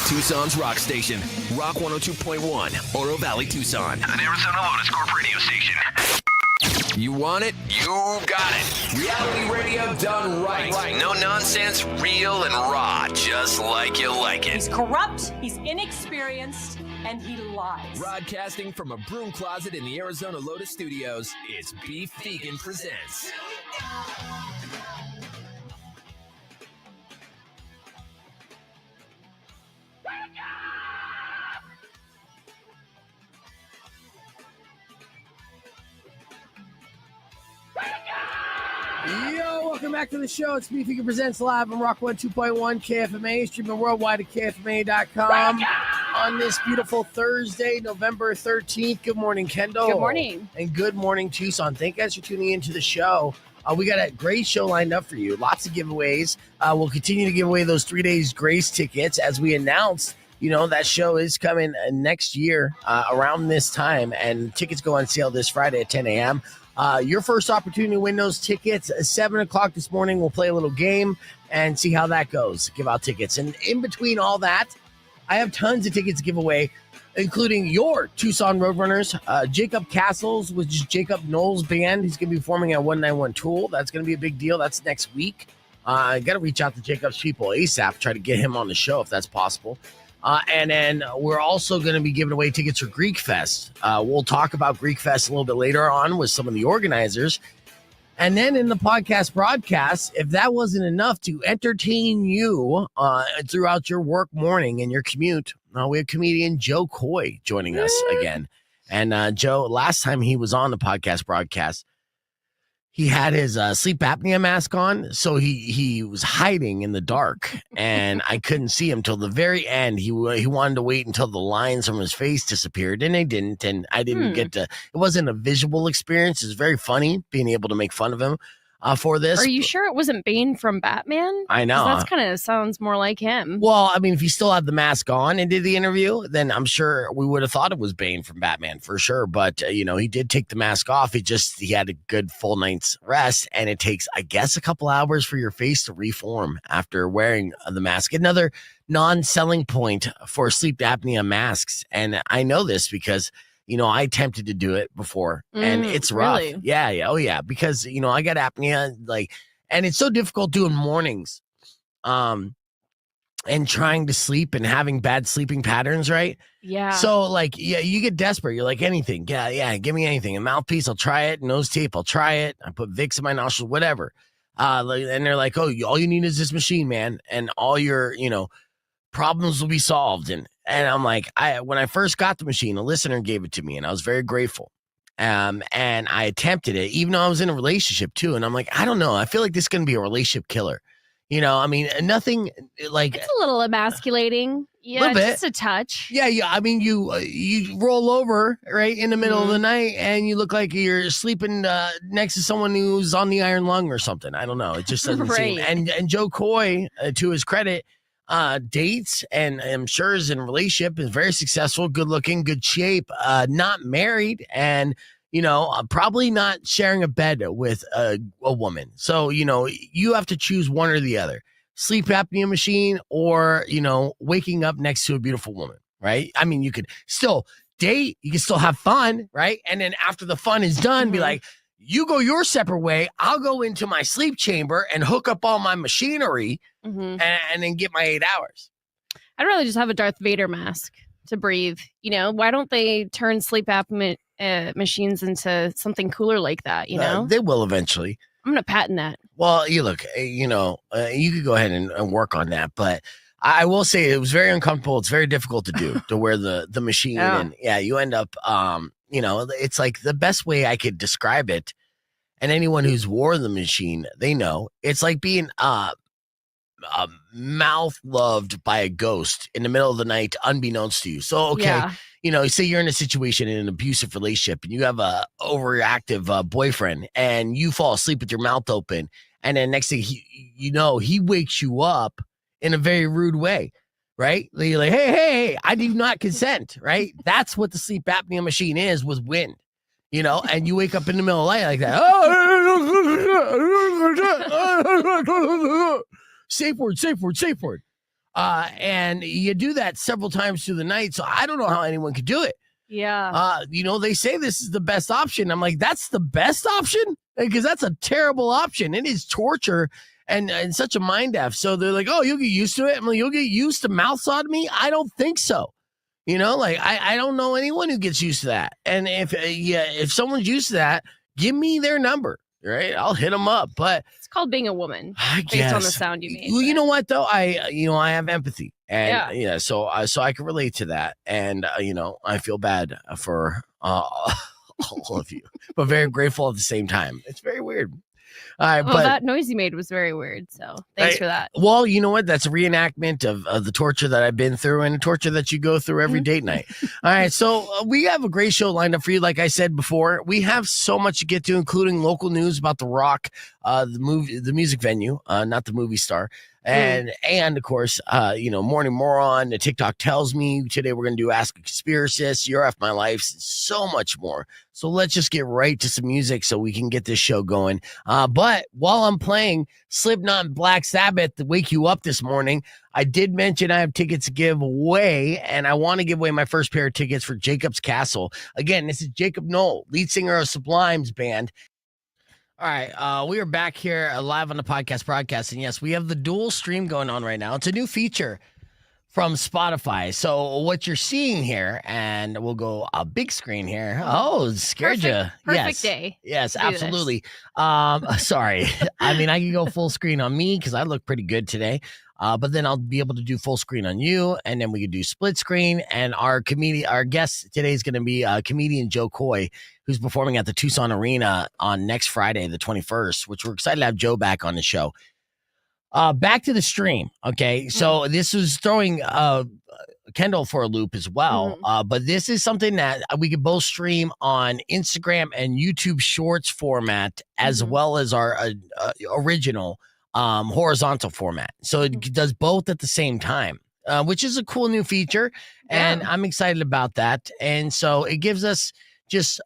Tucson's rock station, Rock 102.1, Oro Valley, Tucson. An Arizona Lotus Corp radio station. You want it? You got it. Reality radio done right. No nonsense, real and raw, just like you like it. He's corrupt, he's inexperienced, and he lies. Broadcasting from a broom closet in the Arizona Lotus Studios, it's Beef Vegan Presents. Yo, welcome back to the show. It's Beef Vegan Presents live on Rock 102.1 KFMA, streaming worldwide at KFMA.com on this beautiful Thursday, November 13th. Good morning, Kendall. Good morning. And good morning, Tucson. Thank you guys for tuning into the show. We got a great show lined up for you. Lots of giveaways. We'll continue to give away those 3 days grace tickets as we announced. You know, that show is coming next year around this time, and tickets go on sale this Friday at 10 a.m. Your first opportunity to win those tickets at 7 o'clock this morning. We'll play a little game and see how that goes. Give out tickets. And in between all that, I have tons of tickets to give away, including your Tucson Roadrunners. Jacob Castles, which is Jacob Knowles' band. He's going to be performing at 191 Tool. That's going to be a big deal. That's next week. I got to reach out to Jacob's people ASAP, try to get him on the show if that's possible. And then we're also going to be giving away tickets for Greek Fest. We'll talk about Greek Fest a little bit later on with some of the organizers. And then in the podcast broadcast, if that wasn't enough to entertain you throughout your work morning and your commute, we have comedian Jo Koy joining us again. And Joe, last time he was on the podcast broadcast, he had his sleep apnea mask on, so he was hiding in the dark, and I couldn't see him till the very end. He wanted to wait until the lines from his face disappeared, and they didn't, and I didn't get to. It wasn't a visual experience. It was very funny being able to make fun of him for this. Are you sure it wasn't Bane from Batman? I know. That kind of sounds more like him. Well, I mean, if he still had the mask on and did the interview, then I'm sure we would have thought it was Bane from Batman for sure. But, he did take the mask off. He had a good full night's rest, and it takes, I guess, a couple hours for your face to reform after wearing the mask. Another non-selling point for sleep apnea masks. And I know this because I attempted to do it before, and it's rough. Really? Yeah. Oh, yeah. Because, I got apnea, and it's so difficult doing mornings and trying to sleep and having bad sleeping patterns, right? Yeah. So, you get desperate. You're like, anything. Yeah, give me anything. A mouthpiece, I'll try it. Nose tape, I'll try it. I put Vicks in my nostrils, whatever. And they're like, oh, all you need is this machine, man. And all your, problems will be solved. And I'm like, when I first got the machine, a listener gave it to me, and I was very grateful. And I attempted it, even though I was in a relationship too. And I'm like, I don't know. I feel like this is going to be a relationship killer. Nothing like. It's a little emasculating. Yeah, just a touch. Yeah. I mean, you roll over right in the middle of the night, and you look like you're sleeping next to someone who's on the iron lung or something. I don't know. It just doesn't seem. And Jo Koy, to his credit, dates, and I'm sure is in a relationship, is very successful, good looking, good shape, not married, and probably not sharing a bed with a woman. So you have to choose one or the other: sleep apnea machine or waking up next to a beautiful woman, right? I mean, you could still date, you can still have fun, right? And then after the fun is done, be like, you go your separate way, I'll go into my sleep chamber and hook up all my machinery and then get my 8 hours. I'd rather just have a Darth Vader mask to breathe. Why don't they turn sleep apnea machines into something cooler like that? They will eventually. I'm going to patent that. Well, you look, you could go ahead and work on that, but I will say it was very uncomfortable. It's very difficult to do, to wear the machine. Yeah. And you end up, it's like the best way I could describe it. And anyone who's wore the machine, they know it's like being mouth loved by a ghost in the middle of the night, unbeknownst to you. So, okay, say you're in a situation in an abusive relationship and you have a overreactive boyfriend, and you fall asleep with your mouth open, and then next thing he wakes you up in a very rude way, right? You're like, hey, I do not consent, right? That's what the sleep apnea machine is with wind. And you wake up in the middle of the night like that. Safe word. And you do that several times through the night. So I don't know how anyone could do it. Yeah. They say this is the best option. I'm like, that's the best option? Because that's a terrible option. It is torture and such a mind F. So they're like, oh, you'll get used to it. I'm like, you'll get used to mouth sodomy? I don't think so. I don't know anyone who gets used to that. And if someone's used to that, give me their number, right? I'll hit them up. But it's called being a woman. I based guess on the sound you made. Well, you know what though? I have empathy, and Yeah. so I can relate to that, and I feel bad for all of you, but very grateful at the same time. It's very weird. All right, Well, but that noise you made was very weird. So thanks for that. well, you know what? That's a reenactment of the torture that I've been through and the torture that you go through every date night. All right, so we have a great show lined up for you. Like I said before, we have so much to get to, including local news about The Rock, the music venue, not the movie star. And of course, Morning Moron, the TikTok tells me. Today we're going to do Ask a Conspiracist, You're Off My Life, so much more. So let's just get right to some music so we can get this show going. But while I'm playing Slipknot and Black Sabbath to wake you up this morning, I did mention I have tickets to give away, and I want to give away my first pair of tickets for Jacob's Castle. Again, this is Jacob Knoll, lead singer of Sublime's band. All right, we are back here live on the podcast broadcast, and yes, we have the dual stream going on right now. It's a new feature from Spotify. So what you're seeing here, and we'll go a big screen here. Oh, scared you. Perfect day. Yes, absolutely. Sorry. I mean, I can go full screen on me because I look pretty good today. But then I'll be able to do full screen on you, and then we can do split screen. And our guest today is going to be comedian Jo Koy, who's performing at the Tucson Arena on next Friday, the 21st, which we're excited to have Joe back on the show. Back to the stream. Okay. So this was throwing Kendall for a loop as well. But this is something that we could both stream on Instagram and YouTube Shorts format, as well as our original horizontal format. So it does both at the same time, which is a cool new feature. And I'm excited about that. And so it gives us just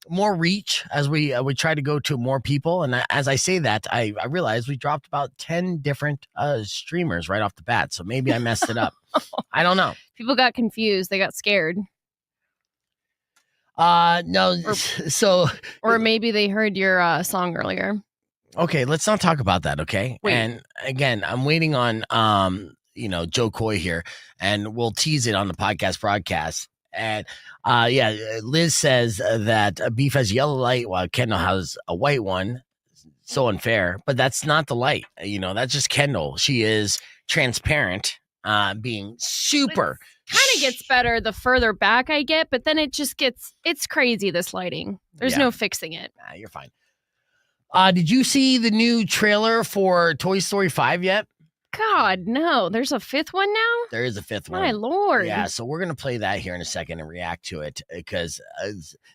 more reach as we try to go to more people. And as I say that, I realize we dropped about 10 different streamers right off the bat. So maybe I messed it up. I don't know. People got confused. They got scared. No. Or maybe they heard your song earlier. Okay, let's not talk about that, okay? Wait. And again, I'm waiting on Jo Koy here, and we'll tease it on the podcast broadcast. And Liz says that Beef has yellow light while Kendall has a white one. So unfair, but that's not the light. That's just Kendall. She is transparent, being super. Kind of gets better the further back I get, but then it's crazy, this lighting. There's no fixing it. Nah, you're fine. Did you see the new trailer for Toy Story 5 yet? God, no. There's a fifth one now? There is a fifth one. My Lord. Yeah, so we're going to play that here in a second and react to it because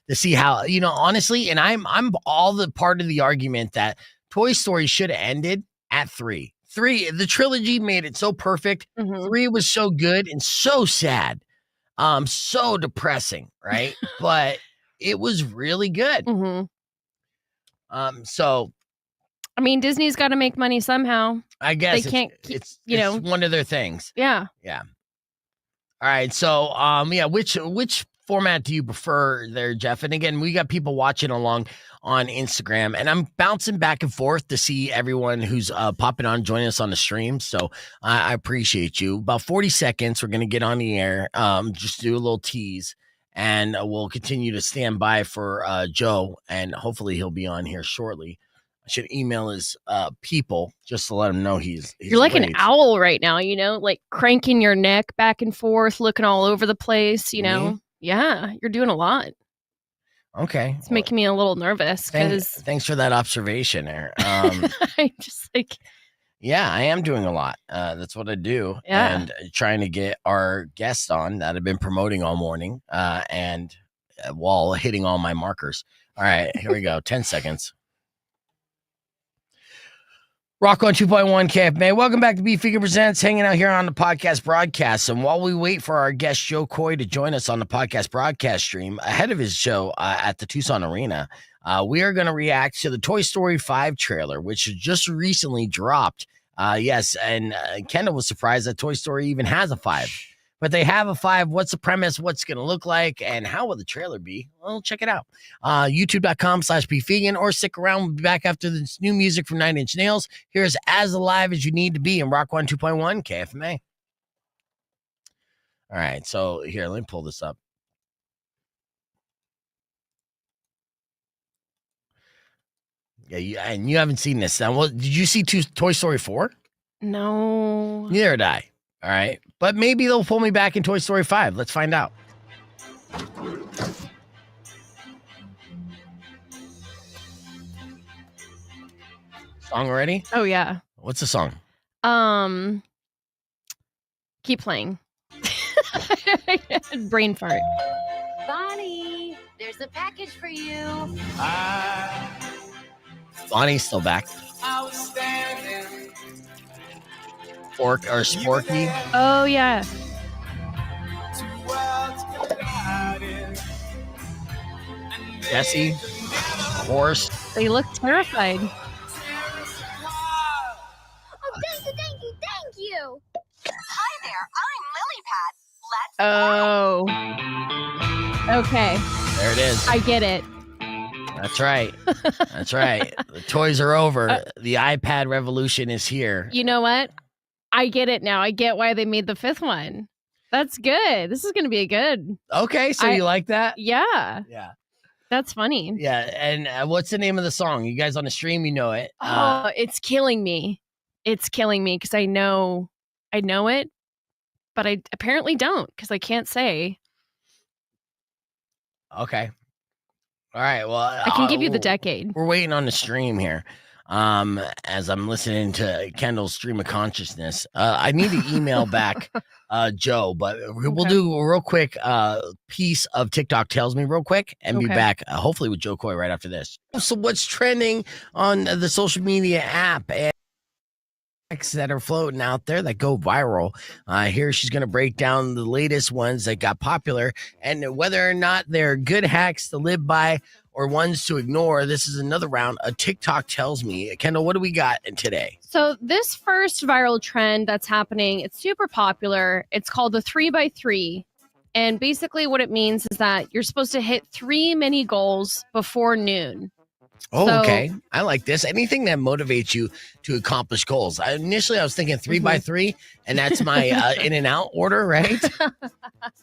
to see how, honestly, and I'm all the part of the argument that Toy Story should have ended at 3. 3, the trilogy made it so perfect. 3 was so good and so sad. So depressing, right? But it was really good. So I mean, Disney's got to make money somehow. I guess they can't it's one of their things. Yeah. All right. So which format do you prefer there, Jeff? And again, we got people watching along on Instagram, and I'm bouncing back and forth to see everyone who's popping on, joining us on the stream. So I appreciate you. About 40 seconds, we're gonna get on the air. Just do a little tease. And we'll continue to stand by for Joe, and hopefully he'll be on here shortly. I should email his people just to let him know he's You're like late. an owl right now, like cranking your neck back and forth, looking all over the place, Me? Yeah, you're doing a lot. Okay. It's making me a little nervous because thanks for that observation there. I'm just like... Yeah, I am doing a lot. That's what I do. Yeah. And trying to get our guests on that I've been promoting all morning and while hitting all my markers. All right, here we go. 10 seconds. Rock on 2.1 KFMA. Welcome back to Beef Vegan Presents, hanging out here on the podcast broadcast. And while we wait for our guest Jo Koy to join us on the podcast broadcast stream ahead of his show at the Tucson Arena, we are going to react to the Toy Story 5 trailer, which just recently dropped Yes, and Kendall was surprised that Toy Story even has a 5. But they have a 5. What's the premise? What's going to look like? And how will the trailer be? Well, check it out. YouTube.com/Beef Vegan, or stick around. We'll be back after this new music from 9 Inch Nails. Here's As Alive As You Need to Be in Rock 102.1 KFMA. All right, so here, let me pull this up. Yeah, and you haven't seen this. Well, did you see Toy Story 4? No. Neither did I. All right. But maybe they'll pull me back in Toy Story 5. Let's find out. Song already? Oh, yeah. What's the song? Keep playing. Brain fart. Bonnie, there's a package for you. Bonnie's still back. Fork or Sporky. Oh, yeah. Jesse. Horse. They look terrified. Oh, thank you. Hi there, I'm Lily Pad. Oh. Okay. There it is. I get it. That's right. That's right. The toys are over. The iPad revolution is here. You know what? I get it now. I get why they made the 5th one. That's good. This is going to be good. Okay, so you like that? Yeah. Yeah. That's funny. Yeah, and what's the name of the song? You guys on the stream, you know it. It's killing me. It's killing me because I know it, but I apparently don't because I can't say. Okay. All right. Well, I can give you the decade. We're waiting on the stream here. As I'm listening to Kendall's stream of consciousness, I need to email back Joe, but we'll do a real quick piece of TikTok Tells Me real quick and be back hopefully with Jo Koy right after this. So what's trending on the social media app and that are floating out there that go viral? Here she's going to break down the latest ones that got popular and whether or not they're good hacks to live by or ones to ignore. This is another round of TikTok Tells Me. Kendall, what do we got today? So this first viral trend that's happening, it's super popular. It's called the 3x3. And basically what it means is that you're supposed to hit 3 mini goals before noon. Oh, okay. I like this. Anything that motivates you to accomplish goals. Initially, I was thinking 3x3, and that's my in and out order, right? I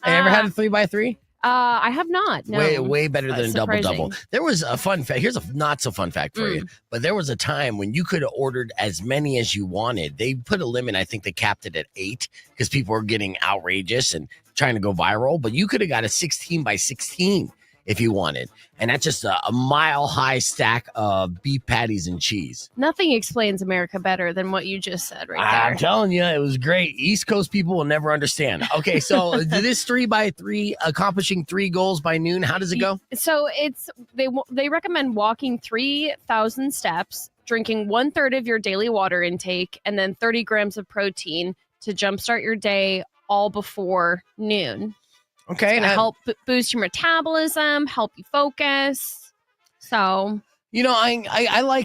ever had a 3x3? I have not. No. Way better than a surprising. double. There was a fun fact. Here's a not so fun fact for you. But there was a time when you could have ordered as many as you wanted. They put a limit. I think they capped it at 8 because people were getting outrageous and trying to go viral. But you could have got a 16 by 16 if you wanted. And that's just a mile-high stack of beef patties and cheese. Nothing explains America better than what you just said right there. I'm telling you, it was great. East Coast people will never understand. Okay, so this 3x3, accomplishing 3 goals by noon, how does it go? So they recommend walking 3,000 steps, drinking 1/3 of your daily water intake, and then 30 grams of protein to jumpstart your day all before noon. Okay. It's gonna help boost your metabolism, help you focus. So, you know, I like.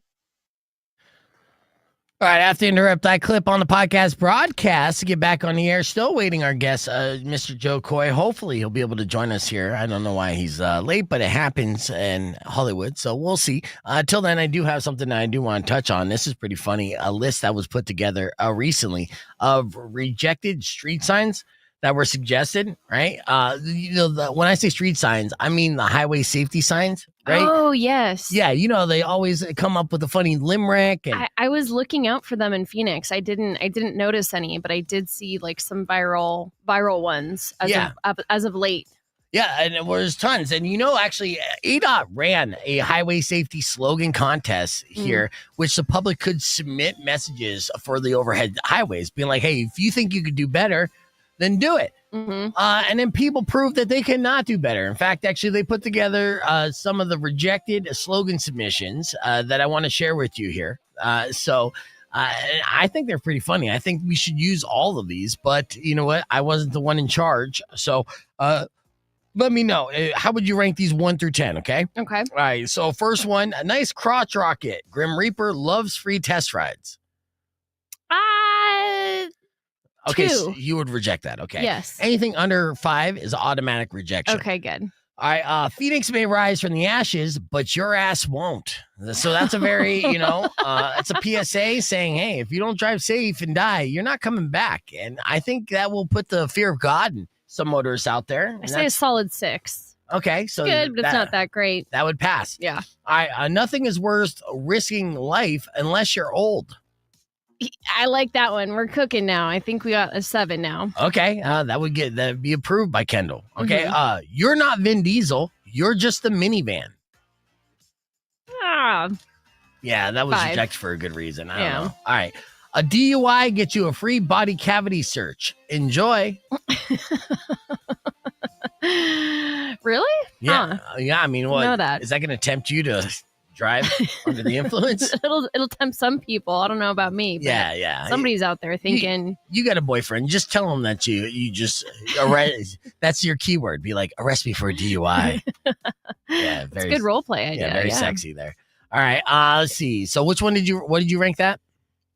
All right, I have to interrupt that clip on the podcast broadcast to get back on the air. Still waiting our guest, Mr. Jo Koy. Hopefully he'll be able to join us here. I don't know why he's late, but it happens in Hollywood, so we'll see. Till then, I do have something that I do want to touch on. This is pretty funny. A list that was put together recently of rejected street signs that were suggested, right? When I say street signs, I mean the highway safety signs, right? Oh, yes. Yeah, they always come up with a funny limerick. And I was looking out for them in Phoenix. I didn't notice any, but I did see like some viral ones as of late. Yeah, and there was tons. And actually, ADOT ran a highway safety slogan contest here, which the public could submit messages for the overhead highways, being like, hey, if you think you could do better, then do it. And then people proved that they cannot do better. In fact, actually, they put together some of the rejected slogan submissions that I want to share with you here. So I think they're pretty funny. I think we should use all of these, but you know what? I wasn't the one in charge. So let me know. How would you rank these 1 through 10? Okay. Okay. All right. So first one, a nice crotch rocket. Grim Reaper loves free test rides. Okay, 2. so you would reject that. Okay. Yes. Anything under 5 is automatic rejection. Okay, good. All right. Phoenix may rise from the ashes, but your ass won't. So that's a very, it's a PSA saying, hey, if you don't drive safe and die, you're not coming back. And I think that will put the fear of God in some motorists out there. I say a solid 6. Okay. So Good, but it's not that great. That would pass. Yeah. All right. Nothing is worth risking life unless you're old. I like that one. We're cooking now. I think we got a 7 now. Okay, that'd be approved by Kendall. Okay, you're not Vin Diesel. You're just the minivan. Ah, Yeah, that was 5. rejected for a good reason. I don't know. All right, a DUI gets you a free body cavity search. Enjoy. Really? Yeah, yeah. I mean, what Know that. is that going to tempt you to drive under the influence? It'll tempt some people. I don't know about me. But Yeah. Somebody's out there thinking. You got a boyfriend. Just tell him that you just arrest. That's your keyword. Be like, arrest me for a DUI. Yeah, It's a good role play idea. Yeah, very sexy there. All right. Let's see. So what did you rank that?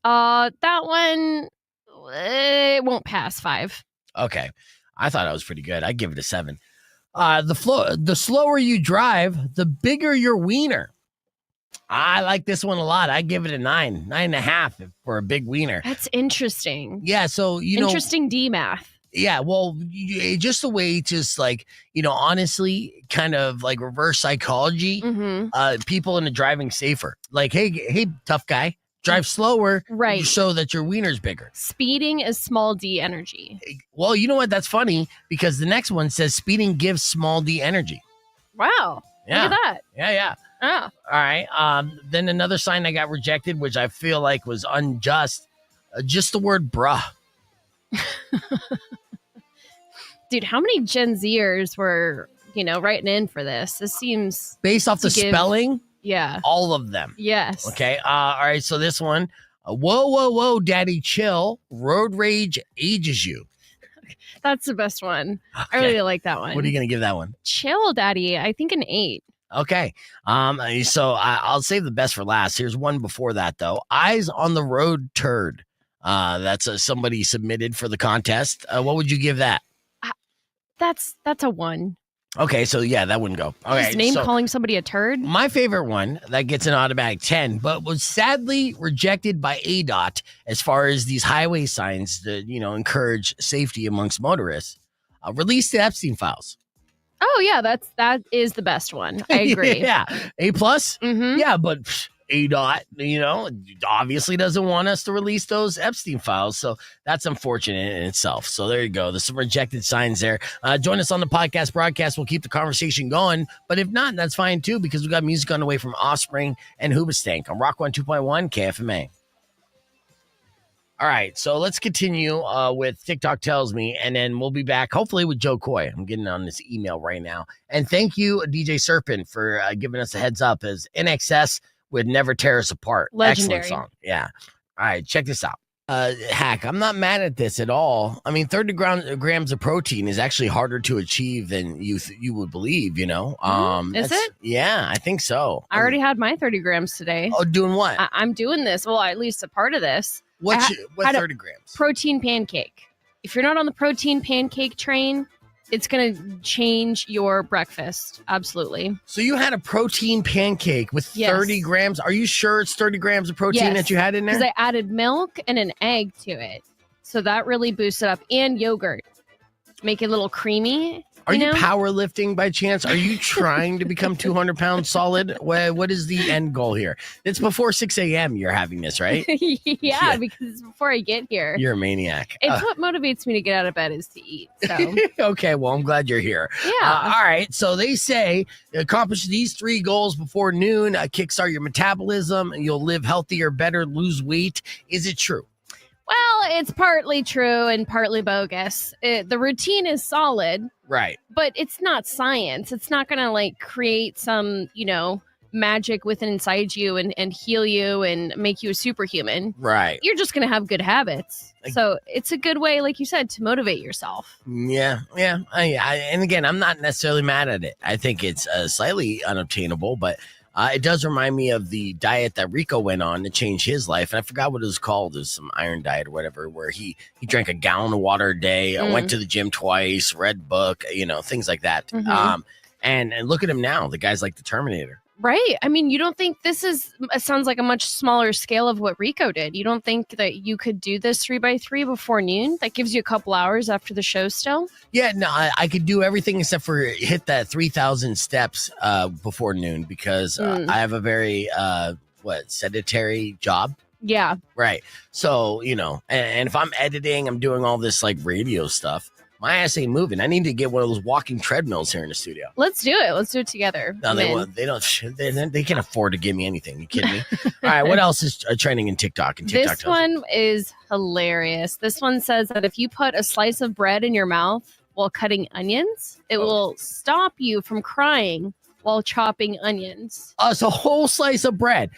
That one, it won't pass 5. Okay. I thought I was pretty good. I'd give it a 7. The slower you drive, the bigger your wiener. I like this one a lot. I give it a 9, 9.5 for a big wiener. That's interesting. Yeah. So, Interesting D math. Yeah. Well, just the way, just like, honestly, kind of like reverse psychology, people into driving safer. Like, hey, tough guy, drive slower. Right. So that your wiener's bigger. Speeding is small d energy. Well, you know what? That's funny because the next one says speeding gives small d energy. Wow. Yeah. Look at that. Yeah. Oh. All right. Then another sign I got rejected, which I feel like was unjust. Just the word bruh. Dude, how many Gen Zers were, writing in for this? This seems based off the spelling. Yeah. All of them. Yes. Okay. All right. So this one, whoa, daddy, chill. Road rage ages you. That's the best one. Okay. I really like that one. What are you going to give that one? Chill, daddy. I think an 8. Okay. So I'll save the best for last. Here's one before that though. Eyes on the road turd. That's somebody submitted for the contest. What would you give that? That's a 1. Okay, so yeah, that wouldn't go. Okay, Just name calling somebody a turd? My favorite one that gets an automatic 10, but was sadly rejected by ADOT as far as these highway signs that encourage safety amongst motorists. Release the Epstein files. Oh yeah, that is the best one. I agree. Yeah, A+. Mm-hmm. Yeah, but ADOT, obviously doesn't want us to release those Epstein files. So that's unfortunate in itself. So there you go. There's some rejected signs there. Join us on the podcast broadcast. We'll keep the conversation going. But if not, that's fine too, because we got music on the way from Offspring and Hoobastank on Rock 102.1 KFMA. All right, so let's continue with TikTok Tells Me, and then we'll be back hopefully with Jo Koy. I'm getting on this email right now. And thank you, DJ Serpent, for giving us a heads up as NXS would Never Tear Us Apart. Legendary. Excellent song. Yeah. All right, check this out. Hack, I'm not mad at this at all. I mean, 30 grams of protein is actually harder to achieve than you would believe, Is it? Yeah, I think so. I already had my 30 grams today. Oh, doing what? I'm doing this. Well, at least a part of this. What had 30 grams? Protein pancake. If you're not on the protein pancake train, it's going to change your breakfast. Absolutely. So you had a protein pancake with 30 grams. Are you sure it's 30 grams of protein that you had in there? Because I added milk and an egg to it. So that really boosted up. And yogurt. Make it a little creamy. Are you powerlifting by chance? Are you trying to become 200 pounds solid? What is the end goal here? It's before 6 a.m. you're having this, right? yeah, because it's before I get here. You're a maniac. It's what motivates me to get out of bed is to eat. So. Okay, well, I'm glad you're here. Yeah. All right, so they say accomplish these 3 goals before noon, kickstart your metabolism, and you'll live healthier, better, lose weight. Is it true? Well, it's partly true and partly bogus. The routine is solid. Right. But it's not science. It's not going to create some, magic within inside you and heal you and make you a superhuman. Right. You're just going to have good habits. So it's a good way, like you said, to motivate yourself. Yeah. And again, I'm not necessarily mad at it. I think it's slightly unobtainable, but It does remind me of the diet that Rico went on to change his life. And I forgot what it was called. It was some iron diet or whatever, where he drank a gallon of water a day, went to the gym twice, read book, things like that. And look at him now. The guy's like the Terminator. Right. I mean, you don't think sounds like a much smaller scale of what Rico did. You don't think that you could do this 3x3 before noon? That gives you a couple hours after the show still? Yeah, no, I could do everything except for hit that 3,000 steps before noon because I have a very, sedentary job. Yeah. Right. So, and if I'm editing, I'm doing all this like radio stuff. My ass ain't moving. I need to get one of those walking treadmills here in the studio. Let's do it. Let's do it together. No, they can't afford to give me anything. You kidding me? All right. What else is trending in TikTok? This one is hilarious. This one says that if you put a slice of bread in your mouth while cutting onions, it will stop you from crying while chopping onions. It's a whole slice of bread.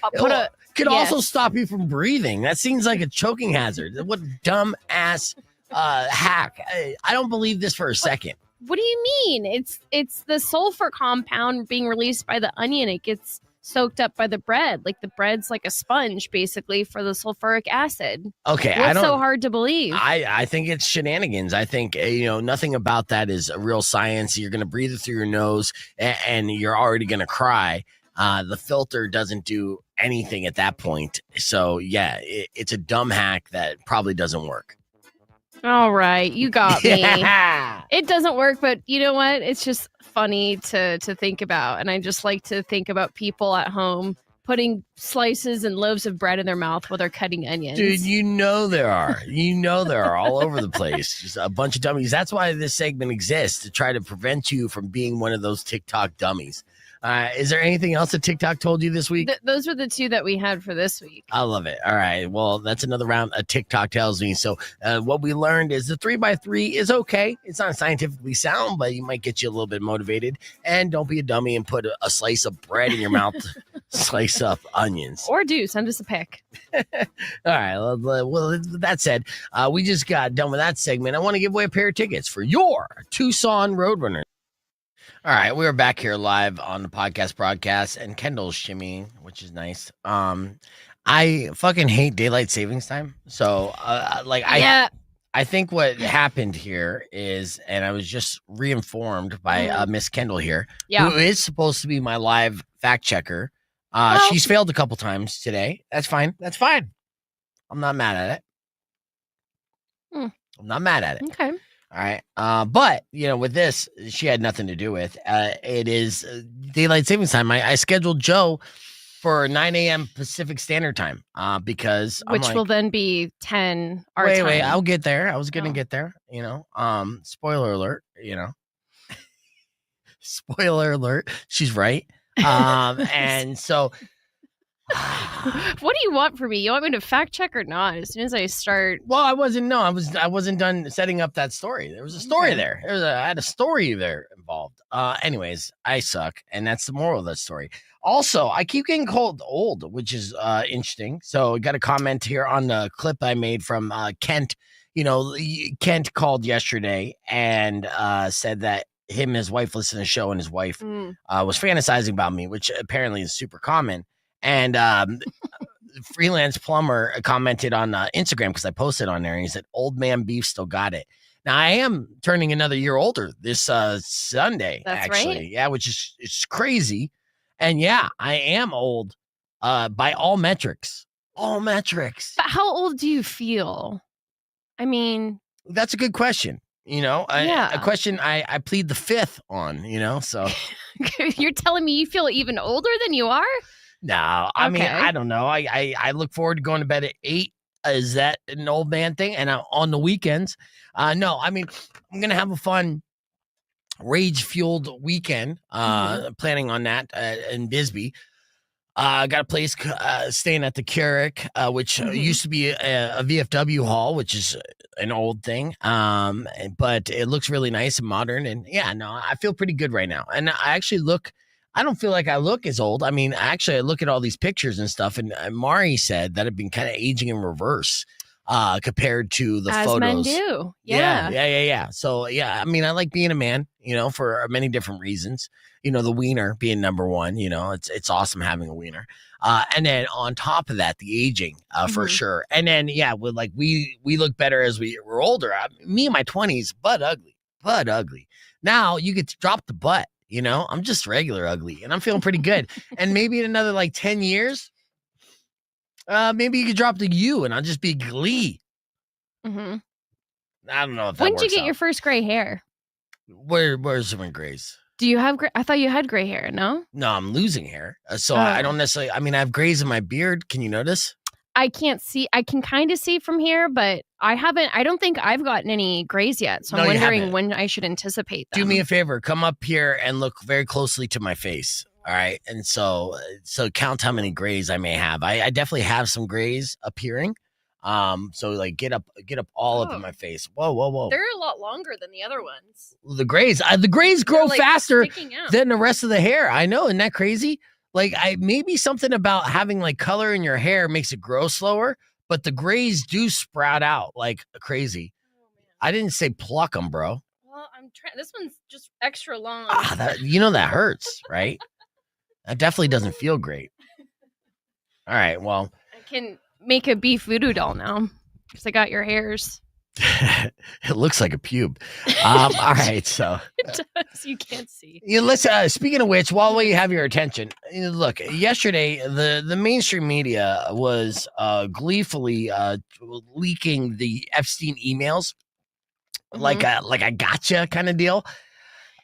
Could also stop you from breathing. That seems like a choking hazard. What dumb ass hack. I don't believe this for a second. What do you mean? It's the sulfur compound being released by the onion. It gets soaked up by the bread. Like the bread's like a sponge basically for the sulfuric acid. Okay. What's so hard to believe? I think it's shenanigans. I think, nothing about that is a real science. You're going to breathe it through your nose and you're already going to cry. The filter doesn't do anything at that point. So yeah, it's a dumb hack that probably doesn't work. All right, you got me. Yeah. It doesn't work, but you know what? It's just funny to think about. And I just like to think about people at home putting slices and loaves of bread in their mouth while they're cutting onions. Dude, there are all over the place. Just a bunch of dummies. That's why this segment exists, to try to prevent you from being one of those TikTok dummies. Is there anything else that TikTok told you this week? Those were the two that we had for this week. I love it. All right. Well, that's another round TikTok tells me. So what we learned is the 3x3 is okay. It's not scientifically sound, but it might get you a little bit motivated. And don't be a dummy and put a slice of bread in your mouth, slice up onions. Or send us a pic. All right. Well, that said, we just got done with that segment. I want to give away a pair of tickets for your Tucson Roadrunner. All right, we're back here live on the podcast broadcast, and Kendall's shimmying, which is nice. I fucking hate daylight savings time. So, I think what happened here is, and I was just reinformed by Miss Kendall here, who is supposed to be my live fact checker. She's failed a couple times today. That's fine. I'm not mad at it. I'm not mad at it. Okay. All right. But, with this, she had nothing to do with. It is daylight savings time. I scheduled Joe for 9 a.m. Pacific Standard Time because which will then be 10 our time. Wait, I'll get there. I was going to get there, spoiler alert, spoiler alert. She's right. And so what do you want from me? You want me to fact check or not? As soon as I start. Well, I wasn't done setting up that story. There was a story there. I had a story there involved. Anyways, I suck, and that's the moral of that story. Also, I keep getting called old, which is interesting. So, I got a comment here on the clip I made from Kent. Kent called yesterday and said that him and his wife listened to the show, and his wife was fantasizing about me, which apparently is super common. And Freelance Plumber commented on Instagram because I posted on there, and he said, "Old man Beef still got it." Now I am turning another year older this Sunday. That's actually, right. Yeah, which is it's crazy, and yeah, I am old by all metrics. All metrics. But how old do you feel? I mean, that's a good question. A question I plead the fifth on. So you're telling me you feel even older than you are? No, I mean, I don't know. I look forward to going to bed at 8. Is that an old man thing? And on the weekends, no, I mean, I'm going to have a fun rage-fueled weekend, planning on that in Bisbee. I got a place staying at the Carrick, which used to be a VFW hall, which is an old thing. But it looks really nice and modern. And yeah, no, I feel pretty good right now. And I don't feel like I look as old. I mean, actually, I look at all these pictures and stuff, and Mari said that I've been kind of aging in reverse. compared to the As photos. men do. Yeah. So, I mean, I like being a man, for many different reasons. The wiener being number one, it's awesome having a wiener. And then on top of that, the aging, for sure. And then, we look better as we're older. Me in my 20s, butt ugly. Now you get to drop the butt, I'm just regular ugly and I'm feeling pretty good. And maybe in another 10 years, maybe you could drop the U and I'll just be Glee. Mm-hmm. I don't know if that When did you works get out. your first gray hair? Where's some grays? Do you have I thought you had gray hair, no? No, I'm losing hair. So I don't necessarily, I have grays in my beard. Can you notice? I can't see. I can kind of see from here, but I don't think I've gotten any grays yet. So No, I'm you wondering haven't. when I should anticipate them. Do me a favor. Come up here and look very closely to my face. All right. And so count how many grays I may have. I definitely have some grays appearing. So get up all up in my face. Whoa. They're a lot longer than the other ones. The grays grow They're, faster sticking out. than the rest of the hair. I know. Isn't that crazy? Maybe something about having color in your hair makes it grow slower, but the grays do sprout out like crazy. Oh, man. I didn't say pluck them, bro. Well, I'm trying. This one's just extra long. That hurts, right? That definitely doesn't feel great. All right, well. I can make a beef voodoo doll now because I got your hairs. It looks like a pube. All right, so. It does. You can't see. Listen, speaking of which, while we have your attention, look, yesterday, the mainstream media was gleefully leaking the Epstein emails, like a gotcha kind of deal.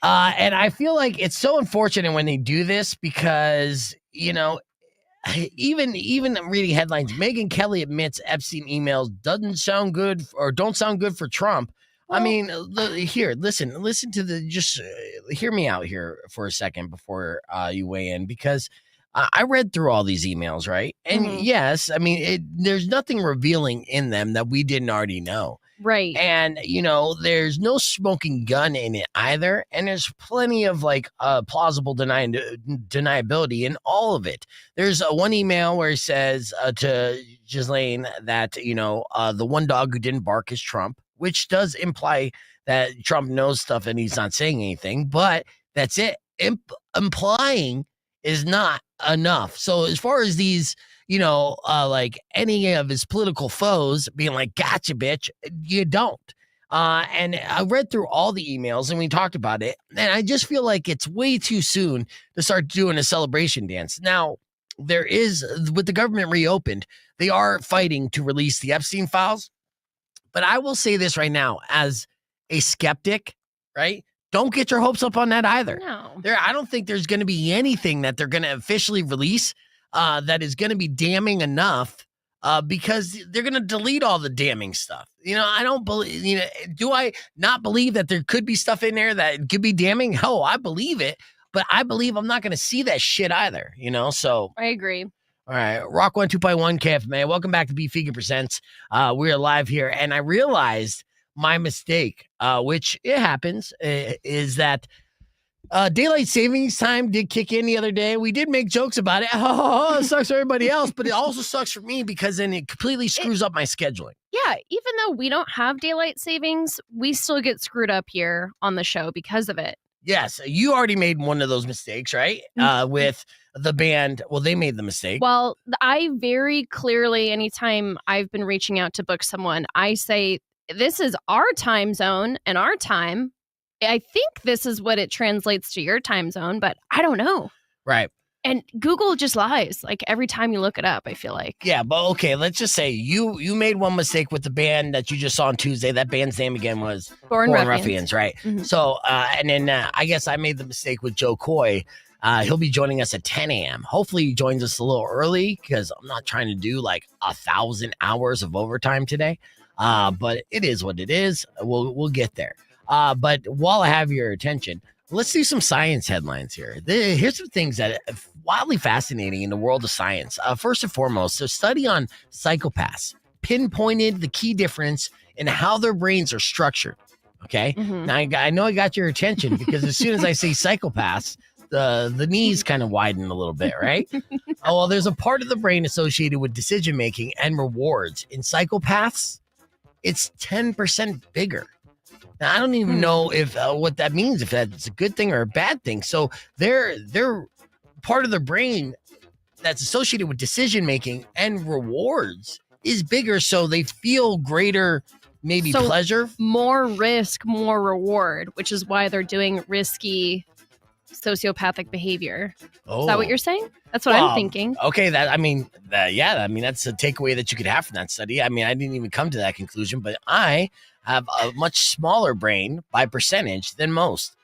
And I feel like it's so unfortunate when they do this because, even reading headlines, Megyn Kelly admits Epstein emails don't sound good for Trump. Well, I mean, listen to just hear me out here for a second before you weigh in, because I read through all these emails, right? And yes, I mean, there's nothing revealing in them that we didn't already know. Right. And, there's no smoking gun in it either. And there's plenty of plausible deniability in all of it. There's one email where he says to Ghislaine that, the one dog who didn't bark is Trump, which does imply that Trump knows stuff and he's not saying anything. But that's it. Implying is not enough. So as far as these, any of his political foes being like, gotcha, bitch, you don't. And I read through all the emails and we talked about it. And I just feel like it's way too soon to start doing a celebration dance. Now, there is, with the government reopened, they are fighting to release the Epstein files. But I will say this right now, as a skeptic, right? Don't get your hopes up on that either. No. I don't think there's going to be anything that they're going to officially release that is going to be damning enough because they're going to delete all the damning stuff. I don't believe, do I not believe that there could be stuff in there that could be damning? Oh, I believe it, but I believe I'm not going to see that shit either, so. I agree. All right, Rock 102.1 KFMA. Welcome back to Beef Vegan Presents. We're live here, and I realized my mistake, which it happens, is that daylight savings time did kick in the other day. We did make jokes about it. It sucks for everybody else, but it also sucks for me because then it completely screws up my scheduling. Yeah, even though we don't have daylight savings, we still get screwed up here on the show because of it. Yes, you already made one of those mistakes, right? With the band. Well, they made the mistake. Well, I very clearly, anytime I've been reaching out to book someone, I say, this is our time zone and our time. I think this is what it translates to your time zone, but I don't know. Right. And Google just lies every time you look it up, I feel like. Yeah, but okay, let's just say you made one mistake with the band that you just saw on Tuesday. That band's name again was Born Ruffians, right? Mm-hmm. So, and then I guess I made the mistake with Jo Koy. He'll be joining us at 10 a.m. Hopefully he joins us a little early because I'm not trying to do 1,000 hours of overtime today. But it is what it is. We'll get there. But while I have your attention, let's do some science headlines here. Here's some things that are wildly fascinating in the world of science. First and foremost, a study on psychopaths pinpointed the key difference in how their brains are structured. Okay. Mm-hmm. Now, I know I got your attention because as soon as I say psychopaths, the knees kind of widen a little bit, right? Oh, well, there's a part of the brain associated with decision making and rewards. In psychopaths, it's 10% bigger. Now, I don't even know if what that means, if that's a good thing or a bad thing. So they're part of the brain that's associated with decision making and rewards is bigger, so they feel greater, maybe pleasure. More risk, more reward, which is why they're doing risky sociopathic behavior. Oh. Is that what you're saying? That's what I'm thinking. Okay, that's a takeaway that you could have from that study. I mean, I didn't even come to that conclusion, but I have a much smaller brain by percentage than most.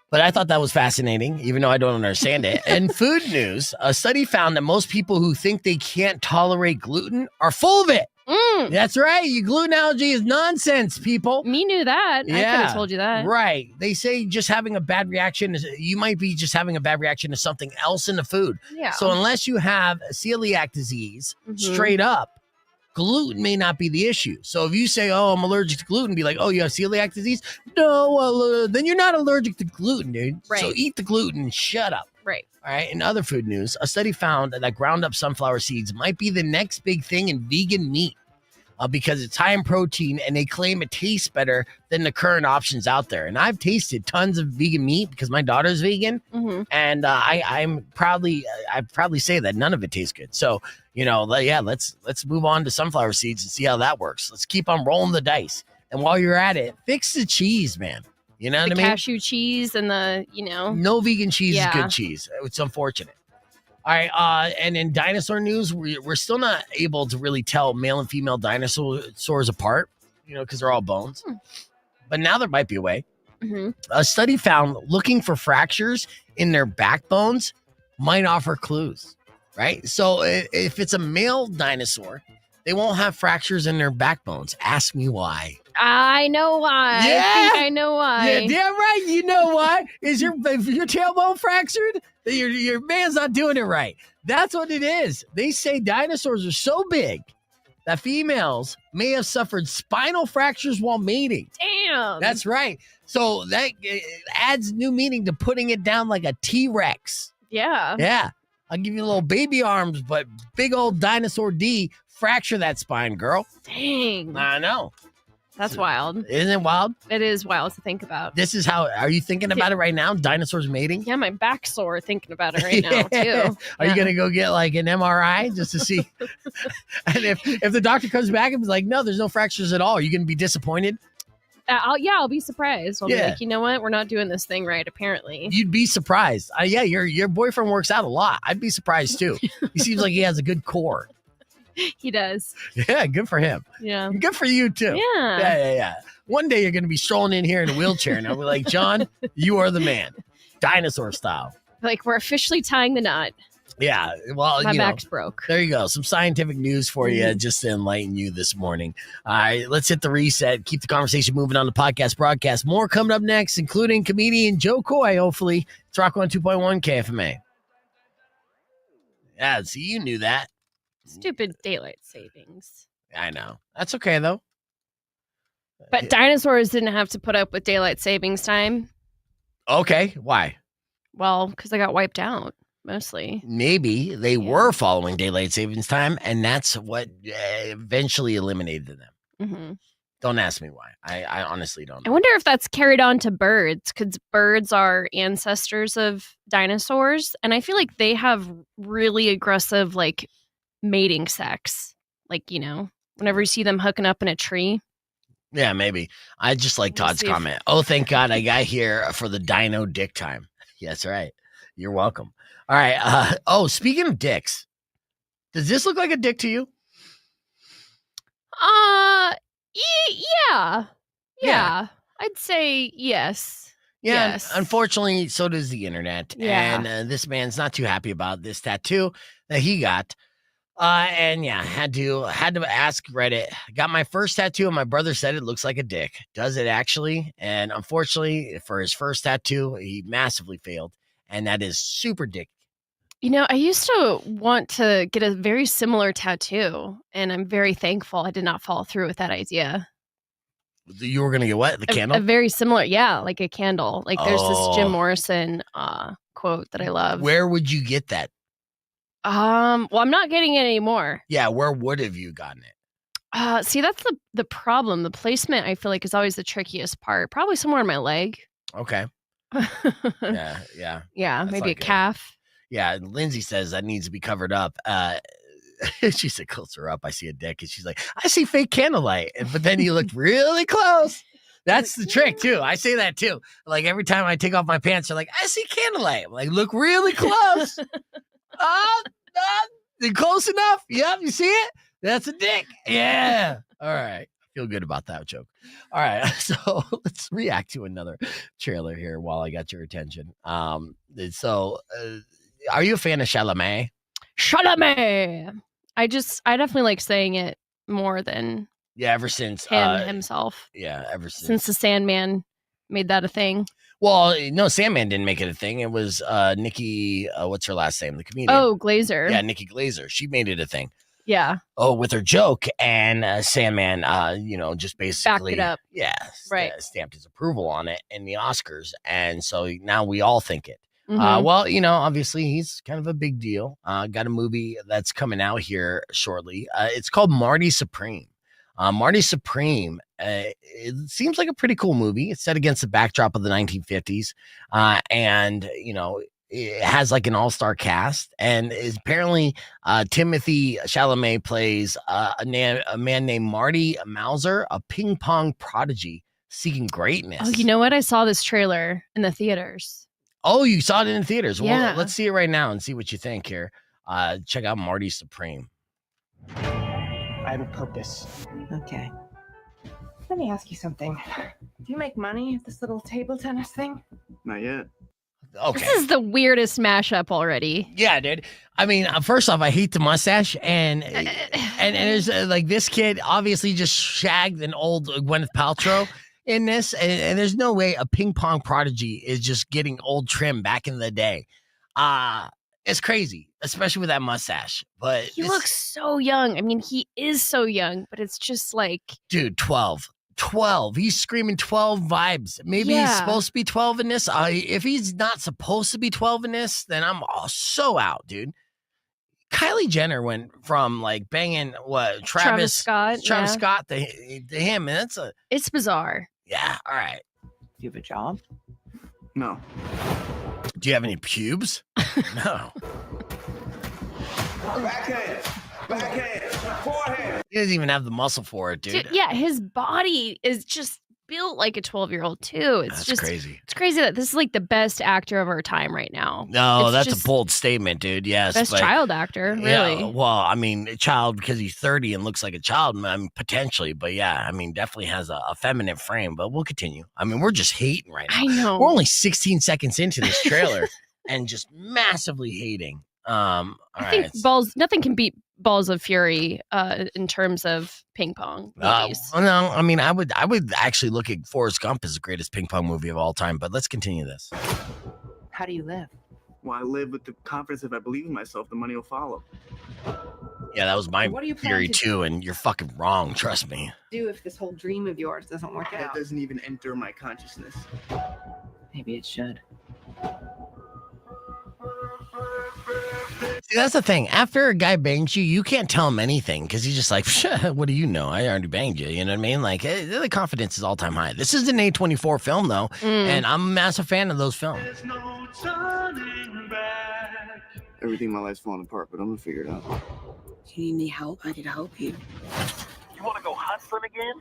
But I thought that was fascinating, even though I don't understand it. And food news, a study found that most people who think they can't tolerate gluten are full of it. That's right. Your gluten allergy is nonsense, people. Me knew that. Yeah, I could have told you that. Right. They say just having a bad reaction, you might be just having a bad reaction to something else in the food. Yeah. So unless you have celiac disease, straight up, gluten may not be the issue. So if you say, oh, I'm allergic to gluten, be like, oh, you have celiac disease? No, well, then you're not allergic to gluten, dude. Right. So eat the gluten and shut up. Right. All right. In other food news, a study found that ground up sunflower seeds might be the next big thing in vegan meat because it's high in protein and they claim it tastes better than the current options out there. And I've tasted tons of vegan meat because my daughter's vegan, and I proudly say that none of it tastes good. So let's move on to sunflower seeds and see how that works. Let's keep on rolling the dice. And while you're at it, fix the cheese, man. You know what I mean? Cashew cheese and no vegan cheese is good cheese. It's unfortunate. All right, and in dinosaur news, we're still not able to really tell male and female dinosaurs apart, because they're all bones. But now there might be a way. A study found looking for fractures in their backbones might offer clues, right? So if it's a male dinosaur, they won't have fractures in their backbones. Ask me why. I know why. Yeah. I think I know why. Yeah, damn right. You know why? If your tailbone fractured, your man's not doing it right. That's what it is. They say dinosaurs are so big that females may have suffered spinal fractures while mating. Damn. That's right. So that adds new meaning to putting it down like a T-Rex. Yeah. Yeah. I'll give you little baby arms, but big old dinosaur D, fracture that spine, girl. Dang. I know. That's wild. Isn't it wild? It is wild to think about. This is how, are you thinking about it right now? Dinosaurs mating? Yeah, my back's sore thinking about it right now, too. Are you going to go get like an MRI just to see? And if the doctor comes back and is like, no, there's no fractures at all, are you going to be disappointed? I'll be surprised. I'll be like, you know what? We're not doing this thing right, apparently. You'd be surprised. Yeah, your boyfriend works out a lot. I'd be surprised too. He seems like he has a good core. He does. Yeah, good for him. Yeah. Good for you too. Yeah. Yeah. One day you're going to be strolling in here in a wheelchair and I'll be like, John, you are the man. Dinosaur style. Like, we're officially tying the knot. Yeah. Well, my back's broke. There you go. Some scientific news for you just to enlighten you this morning. All right, let's hit the reset. Keep the conversation moving on the podcast broadcast. More coming up next, including comedian Jo Koy, hopefully. It's Rock 102.1 KFMA. Yeah, see, you knew that. Stupid daylight savings. I know. That's okay, though. But dinosaurs didn't have to put up with daylight savings time. Okay. Why? Well, because they got wiped out, mostly. Maybe they were following daylight savings time, and that's what eventually eliminated them. Mm-hmm. Don't ask me why. I honestly don't know. I wonder if that's carried on to birds, because birds are ancestors of dinosaurs, and I feel like they have really aggressive, like, mating sex. Like, whenever you see them hooking up in a tree. Yeah, maybe. I just like Todd's comment. Oh, thank God I got here for the dino dick time. Yes, right. You're welcome. All right. Speaking of dicks, does this look like a dick to you? Yeah. I'd say yes. Yeah, yes. Unfortunately, so does the internet. Yeah. And this man's not too happy about this tattoo that he got. Had to ask Reddit. Got my first tattoo and my brother said it looks like a dick. Does it actually? And unfortunately, for his first tattoo, he massively failed. And that is super dick. I used to want to get a very similar tattoo, and I'm very thankful I did not follow through with that idea. You were gonna get what? The candle? A very similar, yeah, like a candle. Like there's this Jim Morrison quote that I love. Where would you get that? Well, I'm not getting it anymore. Yeah, where would have you gotten it? See, that's the problem. The placement, I feel like, is always the trickiest part. Probably somewhere in my leg. Okay. Yeah. Yeah, That's maybe a not good. calf. Yeah, Lindsay says that needs to be covered up. She said, closer up, I see a dick. And she's like, I see fake candlelight. But then you looked really close. That's the trick, too. I say that, too. Like, every time I take off my pants, they're like, I see candlelight. I'm like, look really close. Close enough. Yep, you see it? That's a dick. Yeah. All right. I feel good about that joke. All right. So let's react to another trailer here while I got your attention. Are you a fan of Chalamet? Chalamet. I definitely like saying it more than Ever since himself. Yeah, ever since the Sandman made that a thing. Well, no, Sandman didn't make it a thing. It was Nikki, what's her last name? The comedian. Oh, Glazer. Yeah, Nikki Glazer. She made it a thing. Yeah. Oh, with her joke, and Sandman, just basically backed it up. Yeah, right. Stamped his approval on it in the Oscars, and so now we all think it. Mm-hmm. Obviously he's kind of a big deal. Got a movie that's coming out here shortly. It's called Marty Supreme. Marty Supreme, it seems like a pretty cool movie. It's set against the backdrop of the 1950s. It has like an all-star cast, and apparently Timothée Chalamet plays a man named Marty Mauser, a ping-pong prodigy seeking greatness. Oh, you know what? I saw this trailer in the theaters. Oh, you saw it in the theaters. Yeah. Well, let's see it right now and see what you think here. Check out Marty Supreme. I have a purpose. Okay. Let me ask you something. Do you make money at this little table tennis thing? Not yet. Okay. This is the weirdest mashup already. Yeah, dude. I mean, first off, I hate the mustache, and there's like this kid obviously just shagged an old Gwyneth Paltrow in this, and there's no way a ping pong prodigy is just getting old trim back in the day. It's crazy, especially with that mustache. But he looks so young. I mean, he is so young, but it's just like, dude, 12. He's screaming 12 vibes. Maybe he's supposed to be 12 in this. If he's not supposed to be 12 in this, then I'm so out, dude. Kylie Jenner went from like banging Travis Scott to him, and it's bizarre. Yeah. All right. You have a job? No. Do you have any pubes? No. Backhand, forehand. He doesn't even have the muscle for it, dude. Yeah, his body is just built like a 12-year-old too. That's just crazy. It's crazy that this is like the best actor of our time right now. No, that's a bold statement, dude. Yes. Best child actor, really. Yeah, well, I mean, a child because he's 30 and looks like a child, I mean, potentially. But yeah, I mean, definitely has a feminine frame. But we'll continue. I mean, we're just hating right now. I know. We're only 16 seconds into this trailer and just massively hating. I think nothing can beat Balls of Fury in terms of ping pong movies. No, I mean, I would actually look at Forrest Gump as the greatest ping pong movie of all time. But let's continue this. How do you live? Well, I live with the confidence if I believe in myself, the money will follow. Yeah, that was my What do you plan theory to too, and you're fucking wrong. Trust me. Do if this whole dream of yours doesn't work That out? doesn't even enter my consciousness. Maybe it should. See, that's the thing. After a guy bangs you, you can't tell him anything because he's just like, what do you know? I already banged you. You know what I mean? Like, the confidence is all time high. This is an A24 film, though, and I'm a massive fan of those films. There's no turning back. Everything in my life's falling apart, but I'm gonna figure it out. If you need help, I can help you. You want to go hustling again?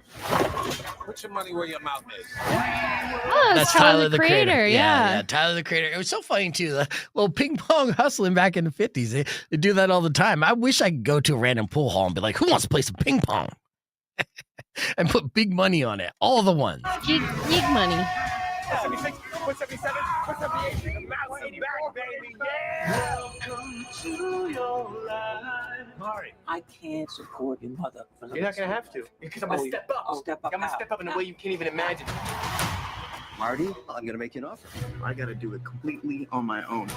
Put your money where your mouth is. Oh, That's Tyler the Creator. Yeah. Tyler the Creator. It was so funny too. The little ping pong hustling back in the 50s. They do that all the time. I wish I could go to a random pool hall and be like, "Who wants to play some ping pong?" and put big money on it. All the ones. Gig money. 76, 177, 178, massive back, baby. Yeah. Welcome to your life. Marty. I can't support your mother. You're not going to have to. Because I'm going to step up. Step up. I'm going to step up in a way you can't even imagine. Marty, I'm gonna make you an offer. I gotta do it completely on my own.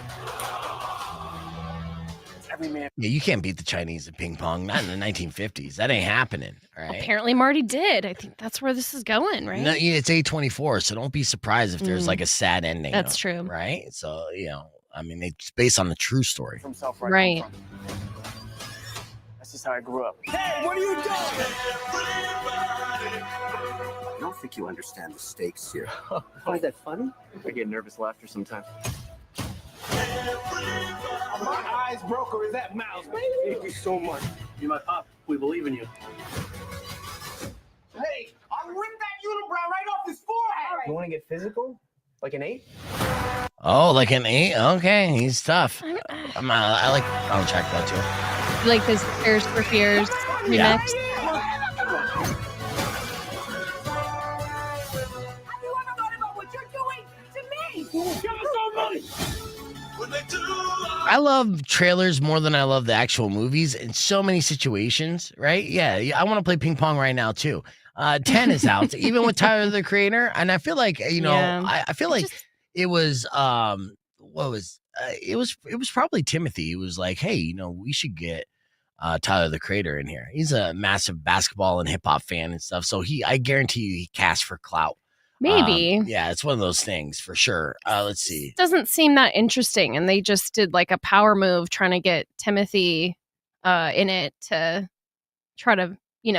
Every man. Yeah, you can't beat the Chinese at ping pong. Not in the 1950s. That ain't happening. All right. Apparently Marty did. I think that's where this is going, right? No, yeah, it's 824, so don't be surprised if there's like a sad ending. That's true. Right? So, I mean, it's based on the true story. Right. That's just how I grew up. Hey, what are you doing? I don't think you understand the stakes here. Find that funny? I get nervous laughter sometimes. My eyes broke, or is that mouse, baby? Thank you so much. You're my pop. We believe in you. Hey, I'll rip that unibrow right off his forehead. You want to get physical? Like an 8? Oh, like an 8? Okay, he's tough. I like soundtrack though too. You like this Fears for Fears remix? Yeah. Have you ever thought about what you're doing to me? Give us some money. I love trailers more than I love the actual movies in so many situations, right? Yeah, I want to play ping pong right now too. 10 is out, even with Tyler the Creator, and I feel like I feel like it was it was probably Timothée. He was like, hey, we should get Tyler the Creator in here. He's a massive basketball and hip hop fan and stuff, so I guarantee you he cast for clout. Maybe. Yeah, it's one of those things for sure. Let's see. Doesn't seem that interesting, and they just did like a power move trying to get Timothée in it to try to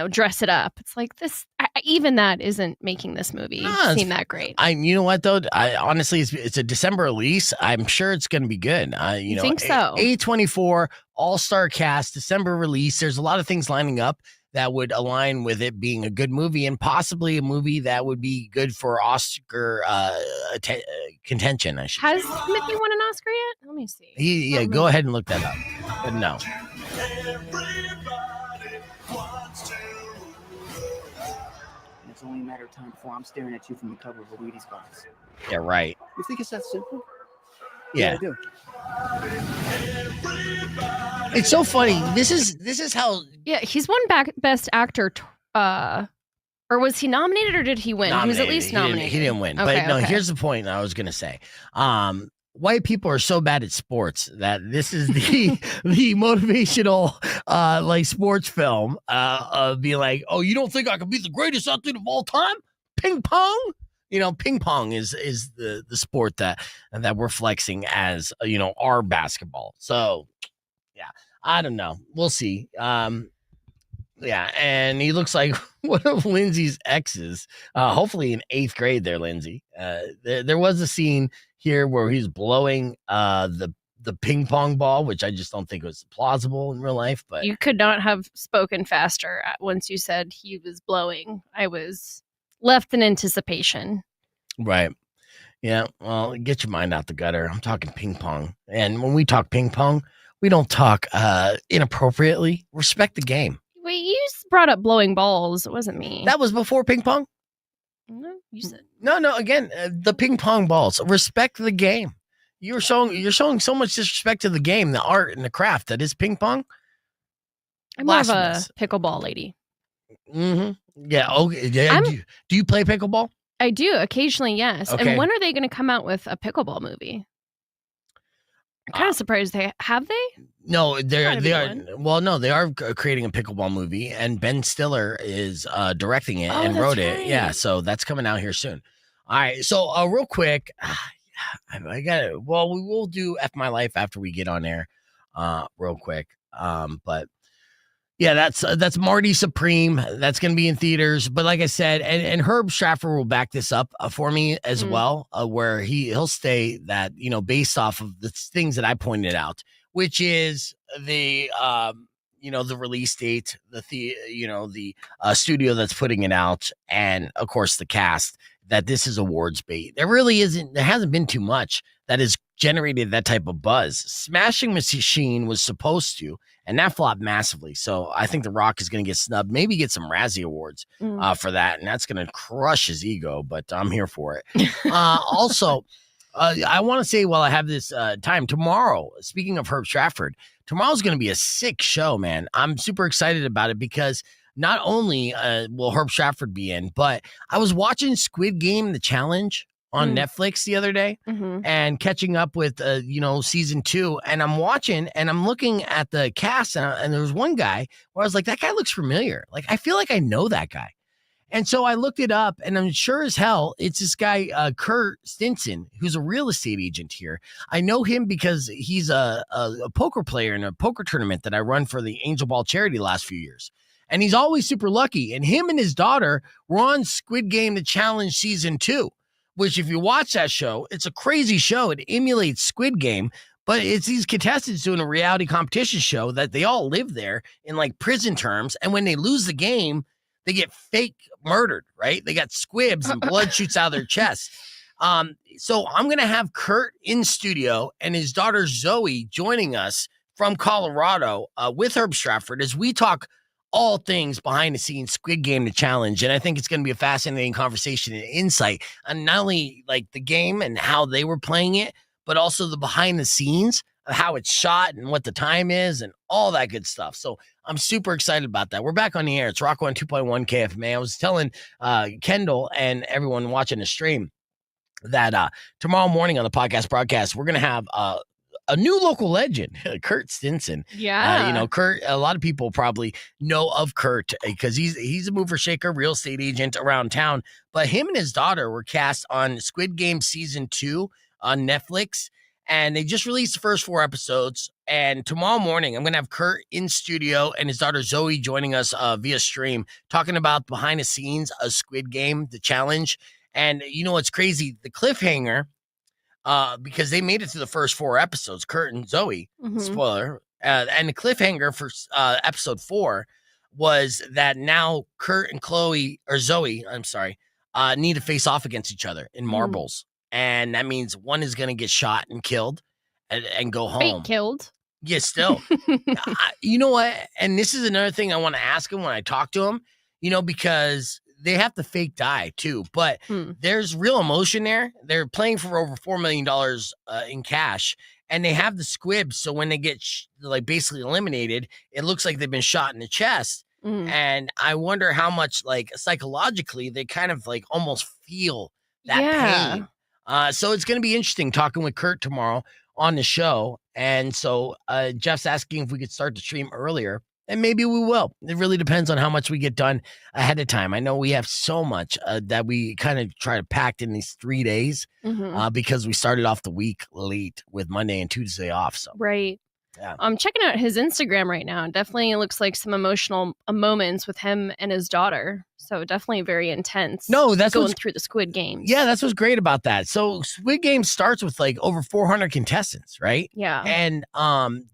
dress it up. It's like this. Even that isn't making this movie seem that great. You know what though? Honestly, it's a December release. I'm sure it's going to be good. You think so? A24 all-star cast, December release. There's a lot of things lining up that would align with it being a good movie and possibly a movie that would be good for Oscar contention. I should. Has Timothée won an Oscar yet? Let me see. Go ahead and look that up. But no. It's only a matter of time before I'm staring at you from the cover of a Wheaties box. Yeah, right. You think it's that simple? Yeah. I do. It's so funny. This is how. Yeah, he's won best actor. Or was he nominated, or did he win? He was at least nominated. He didn't win. Okay, But no, here's the point I was going to say. White people are so bad at sports that this is the motivational like sports film of being like, oh, you don't think I could be the greatest athlete of all time? Ping pong? Ping pong is the sport that we're flexing as our basketball. So yeah, I don't know. We'll see. Yeah, and he looks like one of Lindsay's exes. Hopefully in 8th grade there, Lindsay. There was a scene here where he's blowing the ping pong ball, which I just don't think was plausible in real life. But you could not have spoken faster once you said he was blowing. I was left in anticipation. Right. Yeah. Well, get your mind out the gutter. I'm talking ping pong. And when we talk ping pong, we don't talk inappropriately. Respect the game. Wait, you brought up blowing balls. It wasn't me. That was before ping pong? No, you said. No. Again, the ping pong balls. Respect the game. You're showing so much disrespect to the game, the art and the craft that is ping pong. I'm more of a pickleball lady. Mm-hmm. Yeah. Okay. Yeah. Do you play pickleball? I do occasionally, yes. Okay. And when are they going to come out with a pickleball movie? I'm kind of surprised they have. No, they are. Well, no, they are creating a pickleball movie, and Ben Stiller is directing it and wrote it. Right. Yeah, so that's coming out here soon. All right, so real quick, I got it. Well, we will do F My Life after we get on air, real quick. But yeah, that's Marty Supreme. That's going to be in theaters. But like I said, and Herb Stratford will back this up for me as well, where he'll stay that, based off of the things that I pointed out, which is the release date, the studio that's putting it out, and of course the cast, that this is awards bait. There hasn't been too much that has generated that type of buzz. Smashing Machine was supposed to, and that flopped massively. So I think The Rock is going to get snubbed, maybe get some Razzie Awards for that, and that's going to crush his ego, but I'm here for it. Also, I want to say while I have this time, tomorrow, speaking of Herb Stratford, tomorrow's going to be a sick show, man. I'm super excited about it because not only will Herb Stratford be in, but I was watching Squid Game, The Challenge on Netflix the other day and catching up with, season 2. And I'm watching and I'm looking at the cast and there was one guy where I was like, that guy looks familiar. Like, I feel like I know that guy. And so I looked it up and I'm sure as hell it's this guy, Kurt Stinson, who's a real estate agent here. I know him because he's a poker player in a poker tournament that I run for the Angel Ball charity the last few years. And he's always super lucky. And him and his daughter were on Squid Game The Challenge season 2, which if you watch that show, it's a crazy show. It emulates Squid Game, but it's these contestants doing a reality competition show that they all live there in like prison terms. And when they lose the game, they get fake murdered, right? They got squibs and blood shoots out of their chest. So I'm going to have Kurt in studio and his daughter Zoe joining us from Colorado with Herb Stratford as we talk all things behind the scenes Squid Game The Challenge. And I think it's going to be a fascinating conversation and insight on not only like the game and how they were playing it, but also the behind the scenes of how it's shot and what the time is and all that good stuff. So I'm super excited about that. We're back on the air. It's Rock 102.1 KFMA. I was telling Kendall and everyone watching the stream that tomorrow morning on the podcast broadcast, we're going to have a new local legend, Kurt Stinson. Yeah. Kurt, a lot of people probably know of Kurt because he's a mover shaker, real estate agent around town. But him and his daughter were cast on Squid Game season 2 on Netflix. And they just released the first 4 episodes. And tomorrow morning, I'm going to have Kurt in studio and his daughter Zoe joining us via stream, talking about behind the scenes of Squid Game, The Challenge. And you know what's crazy? The cliffhanger, because they made it to the first 4 episodes, Kurt and Zoe, spoiler. And the cliffhanger for episode 4 was that now Kurt and Zoe, need to face off against each other in marbles. And that means one is going to get shot and killed and go home. Fake killed. Yeah, still. You know what? And this is another thing I want to ask him when I talk to him, because they have to fake die too. But there's real emotion there. They're playing for over $4 million in cash. And they have the squibs. So when they get basically eliminated, it looks like they've been shot in the chest. And I wonder how much psychologically they kind of almost feel that pain. So it's going to be interesting talking with Kurt tomorrow on the show. And so Jeff's asking if we could start the stream earlier, and maybe we will. It really depends on how much we get done ahead of time. I know we have so much that we kind of try to pack in these 3 days because we started off the week late with Monday and Tuesday off. So right. Yeah. I'm checking out his Instagram right now. Definitely looks like some emotional moments with him and his daughter. So definitely very intense. No, that's going through the Squid Games. Yeah, that's what's great about that. So Squid Game starts with over 400 contestants, right? Yeah. And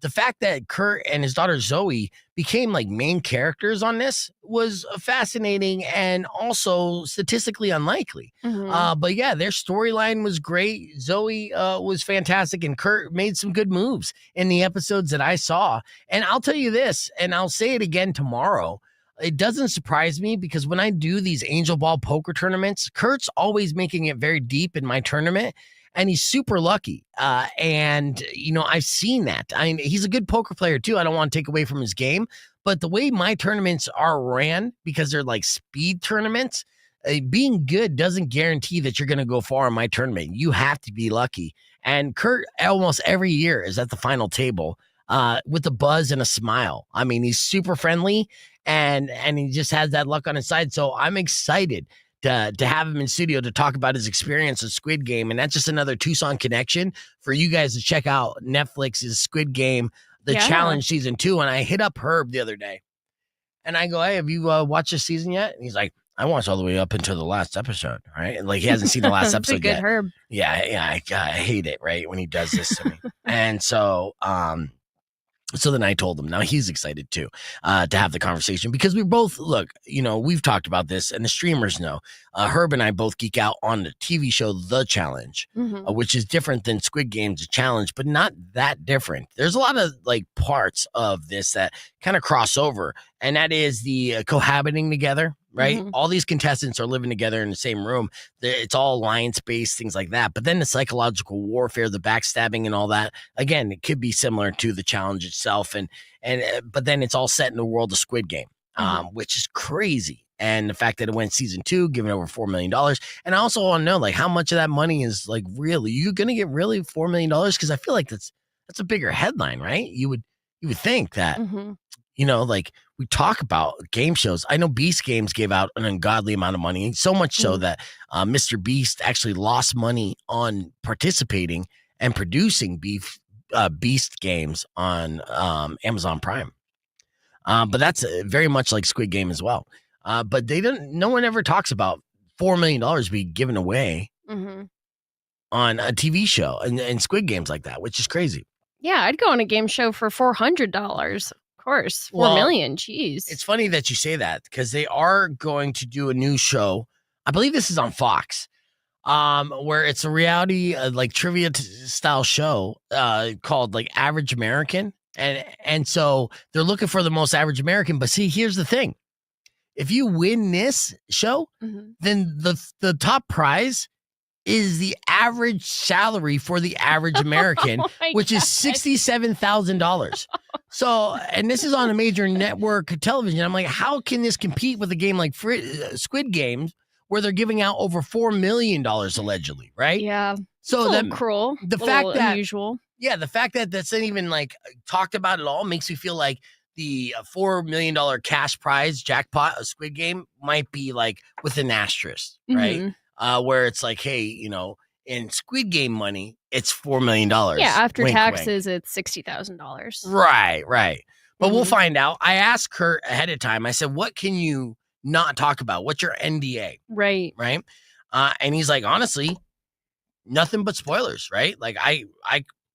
the fact that Kurt and his daughter Zoe became main characters on this was fascinating and also statistically unlikely. But yeah, their storyline was great. Zoe was fantastic, and Kurt made some good moves in the episodes that I saw. And I'll tell you this, and I'll say it again tomorrow. It doesn't surprise me because when I do these Angel Ball poker tournaments, Kurt's always making it very deep in my tournament, and he's super lucky. And I've seen that. I mean, he's a good poker player too. I don't want to take away from his game, but the way my tournaments are ran, because they're speed tournaments, being good doesn't guarantee that you're going to go far in my tournament. You have to be lucky. And Kurt almost every year is at the final table with a buzz and a smile. I mean, he's super friendly and he just has that luck on his side. So I'm excited to have him in studio to talk about his experience of Squid Game. And that's just another Tucson connection for you guys to check out Netflix's Squid Game, The Challenge season 2. And I hit up Herb the other day and I go, hey, have you watched this season yet? And he's like, I watched all the way up until the last episode, right? And he hasn't seen the last episode good yet. Herb. Yeah, I hate it, right, when he does this to me. And so then I told him, now he's excited too, to have the conversation because we both we've talked about this and the streamers know. Herb and I both geek out on the TV show, The Challenge, which is different than Squid Game's Challenge, but not that different. There's a lot of parts of this that kind of cross over, and that is the cohabiting together, right? All these contestants are living together in the same room. It's all alliance-based, things like that. But then the psychological warfare, the backstabbing and all that, again, it could be similar to the challenge itself. But then it's all set in the world of Squid Game, which is crazy. and the fact that it went season 2, giving over $4 million. And I also want to know, like, how much of that money is like really, you going to get really $4 million? Because I feel like that's a bigger headline, right? You would think that, you know, like we talk about game shows. I know Beast Games gave out an ungodly amount of money, so much so that Mr. Beast actually lost money on participating and producing Beast Games on Amazon Prime. But that's very much like Squid Game as well. But no one ever talks about $4 million being given away on a TV show and Squid Games like that, which is crazy. Yeah, I'd go on a game show for $400. Of course, $4 million. Jeez. It's funny that you say that because they are going to do a new show. I believe this is on Fox, where it's a reality like trivia style show called like Average American, and so they're looking for the most average American. But see, here's the thing: if you win this show, then the top prize is the average salary for the average American, which is $67,000. So, and this is on a major network television. I'm like, how can this compete with a game like Squid Games, where they're giving out over $4 million allegedly, right? Yeah. So that's cruel. The fact that unusual. Yeah, the fact that that's not even like talked about at all makes me feel like the $4 million cash prize jackpot of Squid Game might be like with an asterisk, right? Where it's like, hey, you know, in Squid Game money, it's $4 million. Yeah, after wink, taxes, wink. It's $60,000. Right. But we'll find out. I asked Kurt ahead of time. I said, what can you not talk about? What's your NDA? Right. And he's like, honestly, nothing but spoilers, right? Like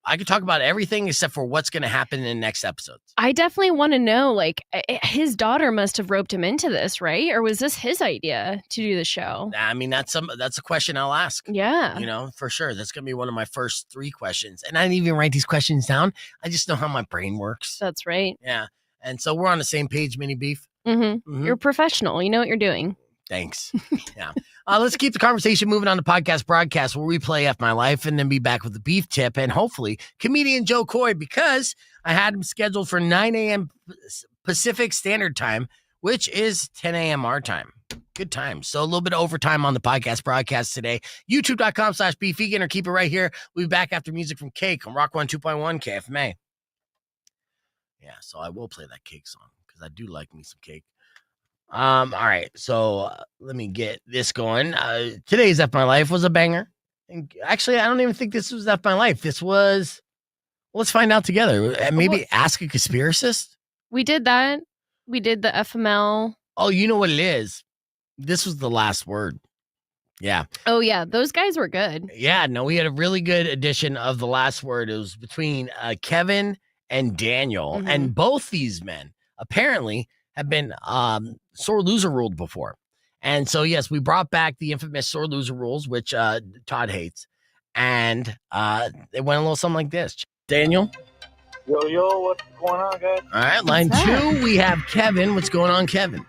I could talk about everything except for what's going to happen in the next episodes. I definitely want to know, like, his daughter must have roped him into this, right? Or was this his idea to do the show? I mean, that's a question I'll ask. Yeah. You know, for sure. That's going to be one of my first 3 questions. And I didn't even write these questions down. I just know how my brain works. That's right. Yeah. And so we're on the same page, Mini Beef. You're a professional. You know what you're doing. Thanks. Yeah. Let's keep the conversation moving on to podcast broadcast where we play F My Life and then be back with the beef tip and hopefully comedian Jo Koy, because I had him scheduled for 9 a.m. Pacific Standard Time, which is 10 a.m. our time. Good time. So a little bit of overtime on the podcast broadcast today. YouTube.com/Beef Vegan, or keep it right here. We'll be back after music from Cake on Rock 102.1 KFMA. Yeah, so I will play that Cake song because I do like me some cake. All right, so let me get this going. Today's F My Life was a banger. And actually, I don't even think this was F My Life. This was, let's find out together. Maybe Ask a Conspiracist? We did that. We did the FML. Oh, you know what it is? This was the last word. Yeah. Oh, yeah. Those guys were good. Yeah, no, we had a really good edition of the last word. It was between Kevin and Daniel. And both these men apparently have been sore loser ruled before. And so, yes, we brought back the infamous sore loser rules, which Todd hates. And it went a little something like this. Daniel? Yo, what's going on, guys? All right, line 2, we have Kevin. What's going on, Kevin?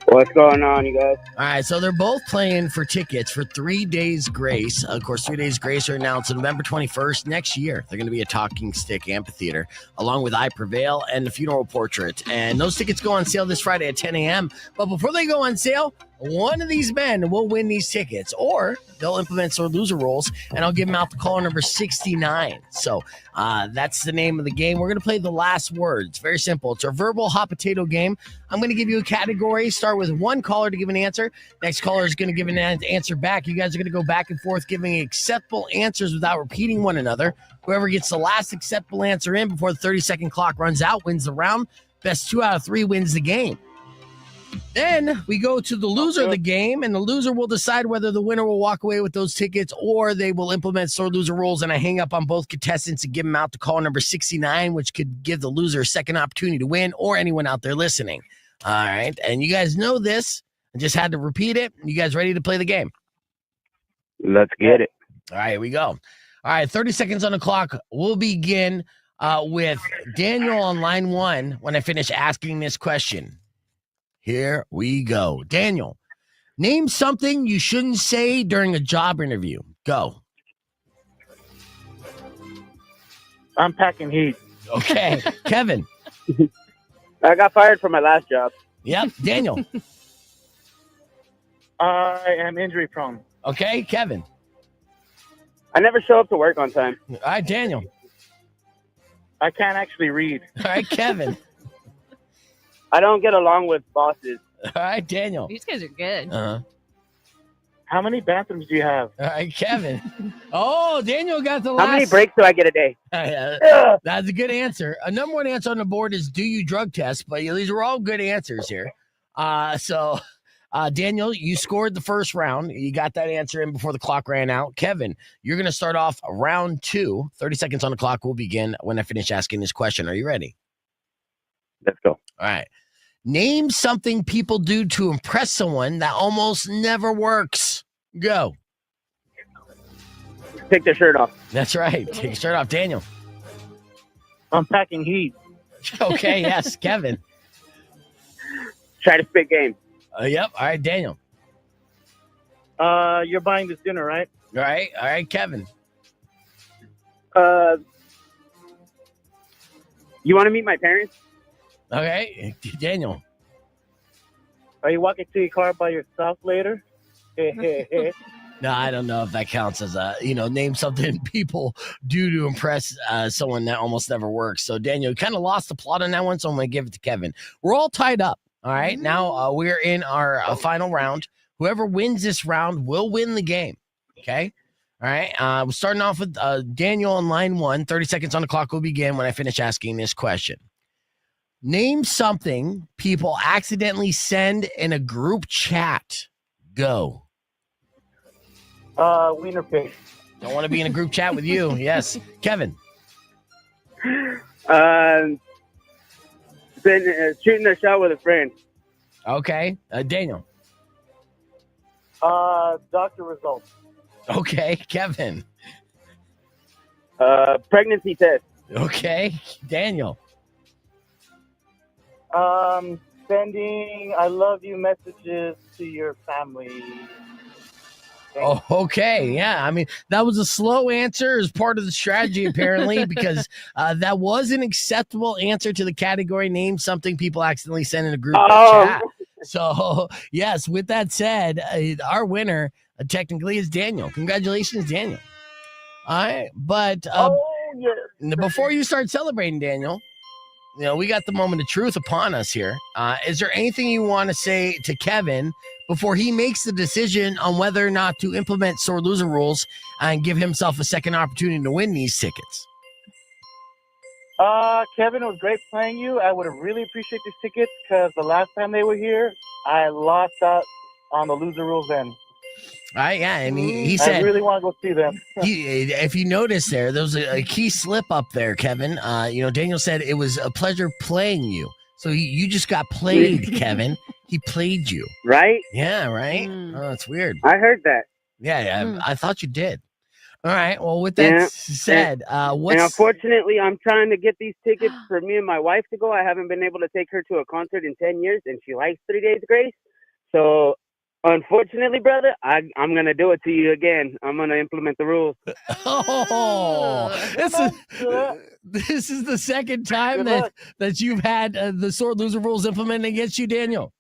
What's going on, you guys? All right, so they're both playing for tickets for 3 Days Grace. Of course, 3 Days Grace are announced on November 21st next year. They're going to be a Talking Stick Amphitheater, along with I Prevail and the Funeral Portrait. And those tickets go on sale this Friday at 10 a.m. But before they go on sale, one of these men will win these tickets, or they'll implement sore loser rules, and I'll give them out the caller number 69. So that's the name of the game. We're going to play the last word. It's very simple. It's a verbal hot potato game. I'm going to give you a category. Start with one caller to give an answer. Next caller is going to give an answer back. You guys are going to go back and forth giving acceptable answers without repeating one another. Whoever gets the last acceptable answer in before the 30-second clock runs out wins the round. Best 2 out of 3 wins the game. Then we go to the loser of the game, and the loser will decide whether the winner will walk away with those tickets or they will implement sore loser rules. And I hang up on both contestants and give them out to call number 69, which could give the loser a second opportunity to win, or anyone out there listening. All right. And you guys know this. I just had to repeat it. You guys ready to play the game? Let's get it. All right, here we go. All right, 30 seconds on the clock. We'll begin with Daniel on line 1 when I finish asking this question. Here we go. Daniel, name something you shouldn't say during a job interview. Go. I'm packing heat. Okay. Kevin. I got fired from my last job. Yep. Daniel. I am injury prone. Okay, Kevin. I never show up to work on time. All right, Daniel. I can't actually read. All right, Kevin. I don't get along with bosses. All right, Daniel. These guys are good. Uh-huh. How many bathrooms do you have? All right, Kevin. Oh, Daniel got the last. How many breaks do I get a day? That's a good answer. A number one answer on the board is do you drug test? But these are all good answers here. So, Daniel, you scored the first round. You got that answer in before the clock ran out. Kevin, you're going to start off round 2. 30 seconds on the clock will begin when I finish asking this question. Are you ready? Let's go. All right. Name something people do to impress someone that almost never works. Go. Take their shirt off. That's right. Take your shirt off. Daniel. I'm packing heat. Okay, yes. Kevin. Try to spit game. Yep. All right, Daniel. You're buying this dinner, right? All right, Kevin. You want to meet my parents? Okay, Daniel. Are you walking to your car by yourself later? No, I don't know if that counts as name something people do to impress someone that almost never works. So, Daniel, you kind of lost the plot on that one, so I'm going to give it to Kevin. We're all tied up. All right, now we're in our final round. Whoever wins this round will win the game. Okay? All right, we're starting off with Daniel on line 1. 30 seconds on the clock will begin when I finish asking this question. Name something people accidentally send in a group chat. Go. Wiener pig. Don't want to be in a group chat with you. Yes. Kevin. Been shooting a shot with a friend. Okay. Daniel. Doctor results. Okay. Kevin. Pregnancy test. Okay. Daniel. Sending I love you messages to your family. Oh, okay. Yeah. I mean, that was a slow answer as part of the strategy, apparently, because that was an acceptable answer to the category name something people accidentally send in a group chat. So, yes, with that said, our winner technically is Daniel. Congratulations, Daniel. All right. But before you start celebrating, Daniel, we got the moment of truth upon us here. Is there anything you want to say to Kevin before he makes the decision on whether or not to implement sore loser rules and give himself a second opportunity to win these tickets? Kevin, it was great playing you. I would have really appreciated these tickets because the last time they were here, I lost out on the loser rules then. All right, yeah, and he said... I really want to go see them. If you notice there was a key slip up there, Kevin. Daniel said it was a pleasure playing you. So you just got played, Kevin. He played you. Right? Yeah, right? Oh, that's weird. I heard that. Yeah, I thought you did. All right, well, with that said, and unfortunately, I'm trying to get these tickets for me and my wife to go. I haven't been able to take her to a concert in 10 years, and she likes 3 Days Grace. So... unfortunately, brother, I'm going to do it to you again. I'm going to implement the rules. Oh, this is the second time that you've had the sore loser rules implemented against you, Daniel.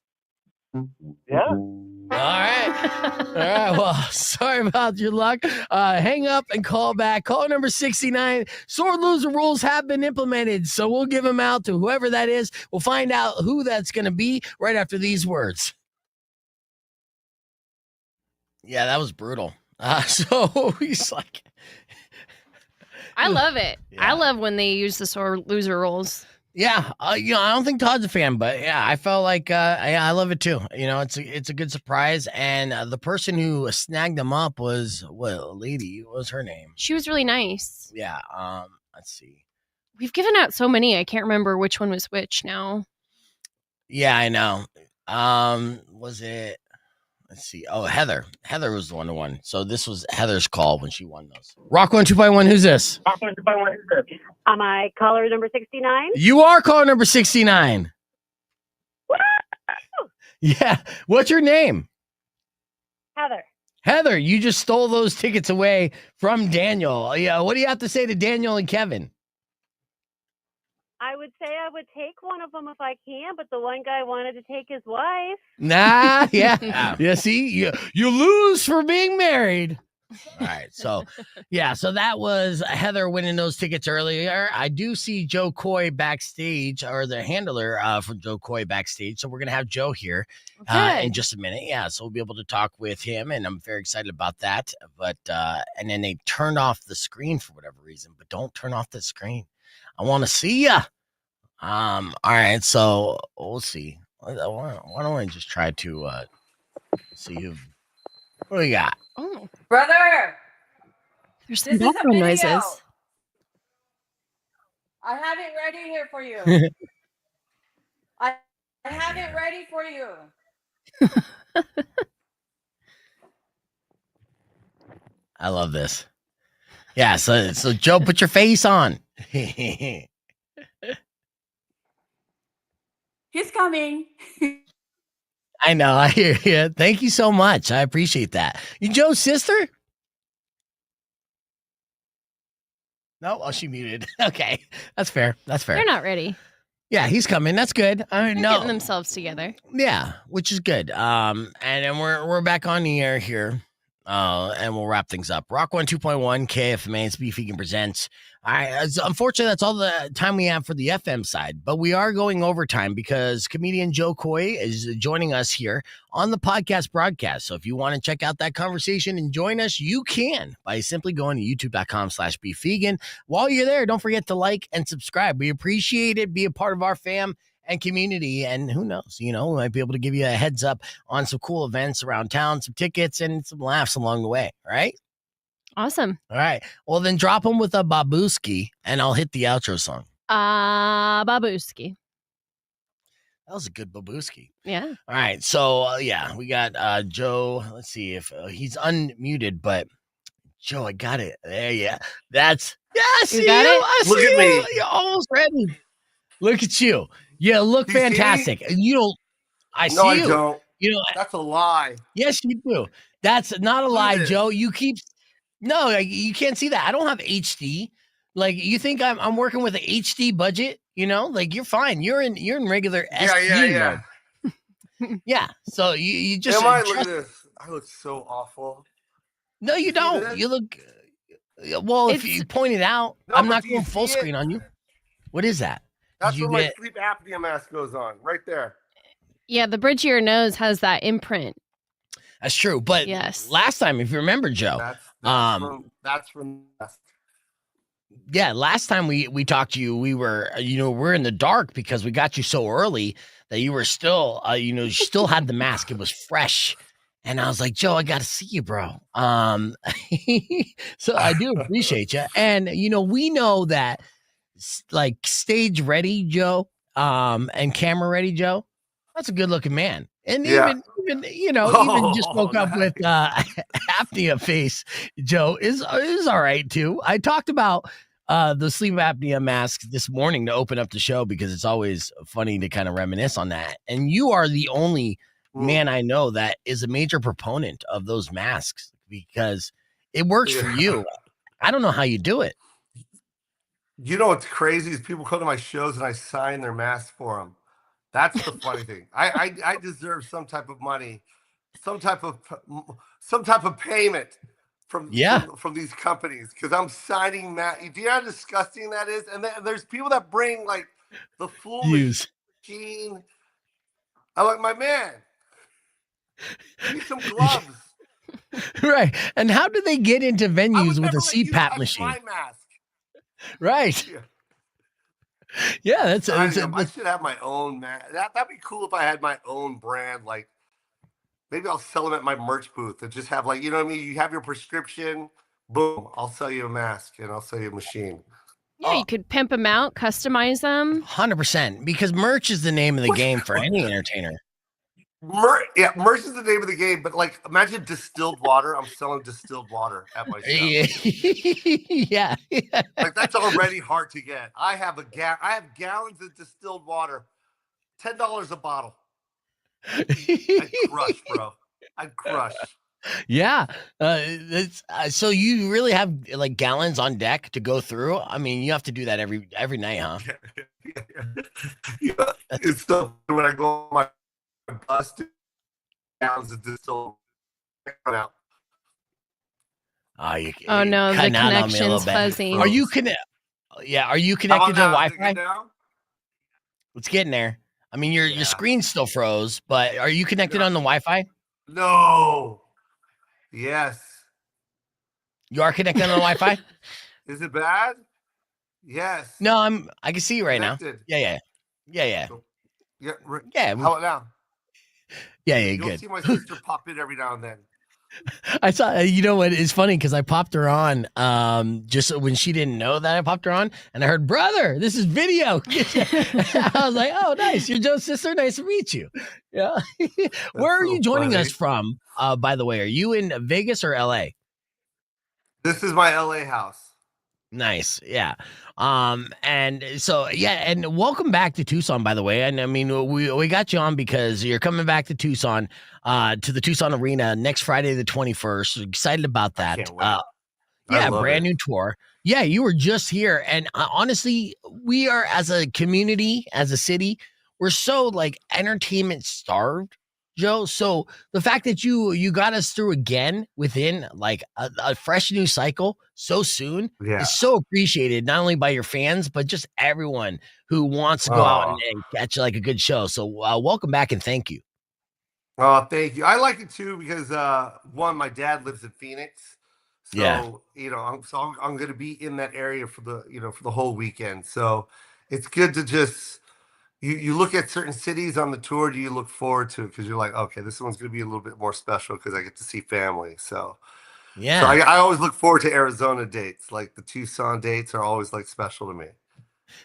Yeah. All right. Well, sorry about your luck. Hang up and call back. Call number 69. Sore loser rules have been implemented, so we'll give them out to whoever that is. We'll find out who that's going to be right after these words. Yeah, that was brutal. So he's like, I love it. Yeah. I love when they use the sore loser rules. Yeah, I don't think Todd's a fan, but yeah, I felt like I love it too. It's a good surprise, and the person who snagged them up was a lady. What was her name? She was really nice. Yeah. Let's see. We've given out so many. I can't remember which one was which now. Yeah, I know. Was it? Let's see. Oh, Heather. Heather was the one who won. So this was Heather's call when she won those. Rock 102.1. Who's this? Am I caller number 69? You are caller number 69. Woo! Yeah. What's your name? Heather. Heather, you just stole those tickets away from Daniel. Yeah. What do you have to say to Daniel and Kevin? I would say I would take one of them if I can, but the one guy wanted to take his wife. Nah, yeah. Yeah, see, you lose for being married. All right, so that was Heather winning those tickets earlier. I do see Jo Koy backstage, or the handler for Jo Koy backstage. So we're gonna have Joe here in just a minute. Yeah, so we'll be able to talk with him, and I'm very excited about that. But and then they turned off the screen for whatever reason. But don't turn off the screen. I want to see ya. All right, so we'll see. Why don't I just try to see who? What do we got? Oh, Brother, there's this some is a background video. noises. I have it ready here for you. I have it ready for you. I love this. Yeah, so Joe, put your face on. He's coming. I know, I hear you. Thank you so much. I appreciate that. You Joe's sister? No, she muted. Okay, that's fair. They're not ready. Yeah, he's coming. That's good. They're getting themselves together. Yeah, which is good. And then we're back on the air here. And we'll wrap things up. Rock 102.1 KFMA, it's Beef Vegan presents. Unfortunately, that's all the time we have for the FM side, but we are going overtime because comedian Jo Koy is joining us here on the podcast broadcast. So if you want to check out that conversation and join us, you can by simply going to youtube.com/beefvegan. While you're there, don't forget to like and subscribe. We appreciate it. Be a part of our fam and community, and who knows, we might be able to give you a heads up on some cool events around town, some tickets, and some laughs along the way. All right. Awesome. All right. Well, then drop them with a babuski, and I'll hit the outro song. Babuski. That was a good babuski. Yeah. All right. So we got Joe. Let's see if he's unmuted, but Joe, I got it. There, yeah. Yes. You got it. Look at me. You're almost ready. Look at you. You look fantastic. You don't. I see you. No, I don't. That's a lie. Yes, you do. That's not a lie, Joe. You keep. No, you can't see that. I don't have HD. Like, you think I'm working with an HD budget? Like, you're fine. You're in regular SD mode. Yeah. So you just. Look at this. I look so awful. No, you don't. You look. Well, if you point it out, I'm not going full screen on you. What is that? That's where my sleep apnea mask goes on, right there. Yeah, the bridge of your nose has that imprint. That's true. But last time, if you remember, Joe, that's from. Yeah, last time we talked to you, we were, we're in the dark because we got you so early that you were still, you still had the mask. It was fresh. And I was like, Joe, I got to see you, bro. So I do appreciate you. And, we know that, like, stage ready Joe, and camera ready Joe, that's a good looking man. And even just woke up with apnea face Joe is all right too. I talked about the sleep apnea mask this morning to open up the show because it's always funny to kind of reminisce on that. And you are the only man I know that is a major proponent of those masks because it works for you. I don't know how you do it. What's crazy is people come to my shows and I sign their masks for them. That's the funny thing. I deserve some type of money, some type of payment from these companies because I'm signing that. Do you know how disgusting that is? And then there's people that bring like the full machine. I'm like, my man, give me some gloves. Right. And how do they get into venues with a CPAP machine? My mask. Right. Yeah, that's I should have my own mask. That'd be cool if I had my own brand. Like, maybe I'll sell them at my merch booth and just have, like, you know what I mean? You have your prescription, boom, I'll sell you a mask and I'll sell you a machine. Yeah, you could pimp them out, customize them. 100%, because merch is the name of the game for any entertainer. Merch is the name of the game, but like, imagine distilled water. I'm selling distilled water at my show. Yeah. Like, that's already hard to get. I have gallons of distilled water, $10 a bottle. I'd crush, bro. I'd crush. Yeah. So you really have like gallons on deck to go through? I mean, you have to do that every night, huh? Yeah, it's so when I go on my bus to towns, it's just so out. Oh, you, Oh you're no, the cutting out on me a little connection's bit. fuzzy. Are you Yeah, are you How connected about to the now? Is it Wi-Fi? good now? It's getting there. I mean, your Yeah. screen still froze, but are you connected on the Wi-Fi? No. Yes. You are connected on the Wi-Fi? Is it bad? Yes. No, I can see you right now. Connected. Yeah. Yeah. Yeah, How about now? yeah, You'll good. see my sister pop in every now and then. I saw, you know what? It's funny because I popped her on just when she didn't know that I popped her on, and I heard, brother, this is video. I was like, oh, nice. You're Joe's sister. Nice to meet you. Yeah. Where are so you joining funny. us from, by the way? Are you in Vegas or LA? This is my LA house. Nice. Yeah. And so yeah, and welcome back to Tucson, by the way. And I mean, we got you on because you're coming back to Tucson, to the Tucson Arena next Friday the 21st. Excited about that. Can't wait. Yeah, love brand it. new tour. Yeah, you were just here, and honestly, we are, as a community, as a city, we're so like entertainment starved, Joe. So the fact that you got us through again within like a fresh new cycle so soon Yeah. is so appreciated, not only by your fans but just everyone who wants to go out and catch like a good show. So welcome back and thank you. Oh, thank you. I like it too because one, my dad lives in Phoenix. So, Yeah. you know, I'm going to be in that area for the whole weekend. So it's good to just, you look at certain cities on the tour, do you look forward to it? Because you're like, okay, this one's going to be a little bit more special because I get to see family. So, Yeah. so I always look forward to Arizona dates. Like the Tucson dates are always like special to me.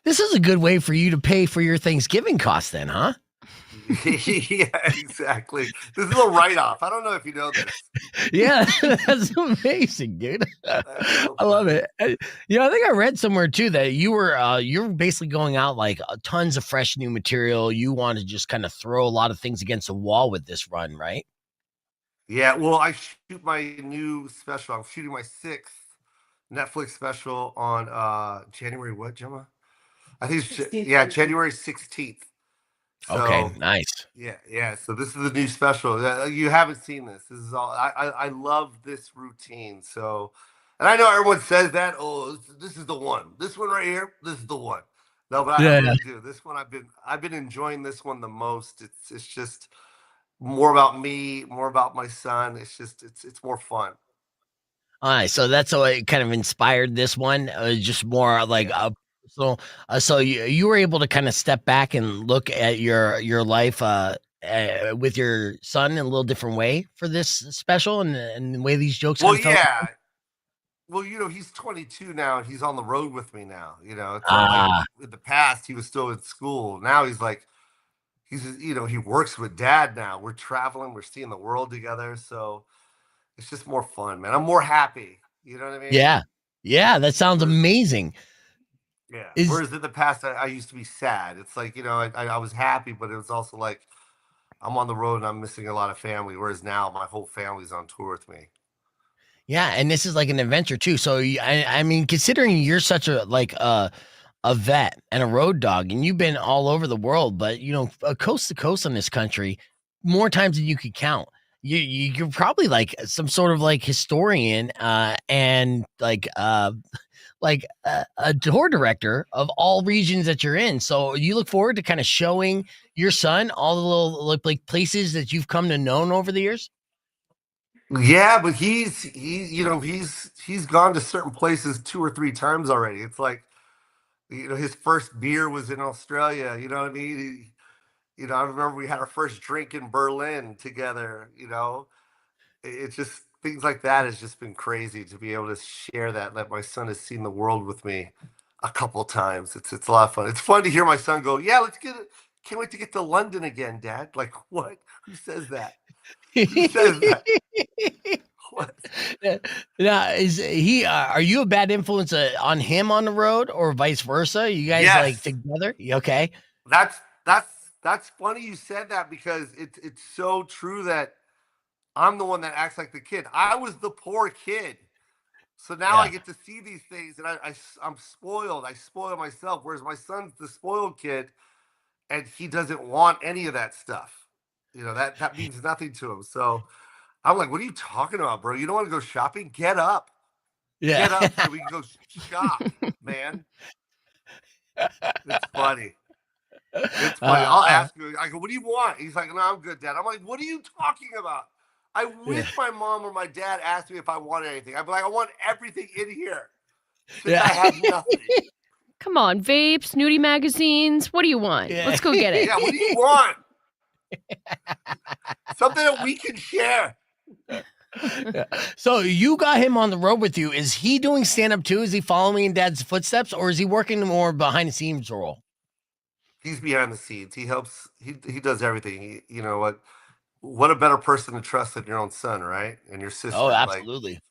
This is a good way for you to pay for your Thanksgiving costs then, huh? Yeah, exactly. This is a write-off. I don't know if you know this. Yeah, that's amazing, dude. I love it. You know, I think I read somewhere too that you're basically going out like tons of fresh new material. You want to just kind of throw a lot of things against the wall with this run, right? Yeah, well, I shoot my new special. I'm shooting my 6th Netflix special on January what, Gemma? I think it's January 16th. Okay, So nice. yeah. So this is the new special. You haven't seen this. This is all. I love this routine. So, and I know everyone says that. Oh, this is the one. This one right here. This is the one. No, but I really do. This one I've been enjoying this one the most. It's just more about me, more about my son. It's more fun. All right, so that's how it kind of inspired this one. Just more like so you were able to kind of step back and look at your life with your son in a little different way for this special and the way these jokes. Well, kind of yeah. Well, you know, he's 22 now and he's on the road with me now. You know, it's not like in the past he was still in school. Now he's like, he works with dad now. We're traveling, we're seeing the world together. So it's just more fun, man. I'm more happy. You know what I mean? Yeah, that sounds amazing. Yeah. Whereas in the past, I used to be sad. It's like, I was happy, but it was also like I'm on the road and I'm missing a lot of family. Whereas now my whole family's on tour with me. Yeah, and this is like an adventure too. So I mean, considering you're such a a vet and a road dog, and you've been all over the world, but coast to coast in this country, more times than you could count. You're probably like some sort of like historian and like a tour director of all regions that you're in. So you look forward to kind of showing your son all the little like places that you've come to know over the years. Yeah, but he's gone to certain places 2 or 3 times already. It's like, his first beer was in Australia. You know what I mean? I remember we had our first drink in Berlin together. It's just things like that has just been crazy to be able to share that my son has seen the world with me a couple times. It's a lot of fun. It's fun to hear my son go, yeah, let's get it. Can't wait to get to London again, Dad. Like, what? Who says that? Who says that? What? Now, is he? Are you a bad influence on him on the road, or vice versa? You guys like together? Okay. That's funny you said that because it's so true that I'm the one that acts like the kid. I was the poor kid. So now I get to see these things, and I'm spoiled. I spoil myself, whereas my son's the spoiled kid, and he doesn't want any of that stuff. You know, that means nothing to him. So I'm like, what are you talking about, bro? You don't want to go shopping? Get up. Yeah. Get up so we can go shop, man. It's funny. It's funny. I'll ask him. I go, what do you want? He's like, no, I'm good, Dad. I'm like, what are you talking about? I wish my mom or my dad asked me if I wanted anything. I'd be like, I want everything in here. I have nothing. Come on, vapes, nudie magazines. What do you want? Let's go get it. Yeah, what do you want? Something that we can share. So you got him on the road with you. Is he doing stand-up too? Is he following in Dad's footsteps, or is he working more behind the scenes role? He's behind the scenes. He helps. He does everything. You know what a better person to trust than your own son, right? And your sister. Oh, absolutely.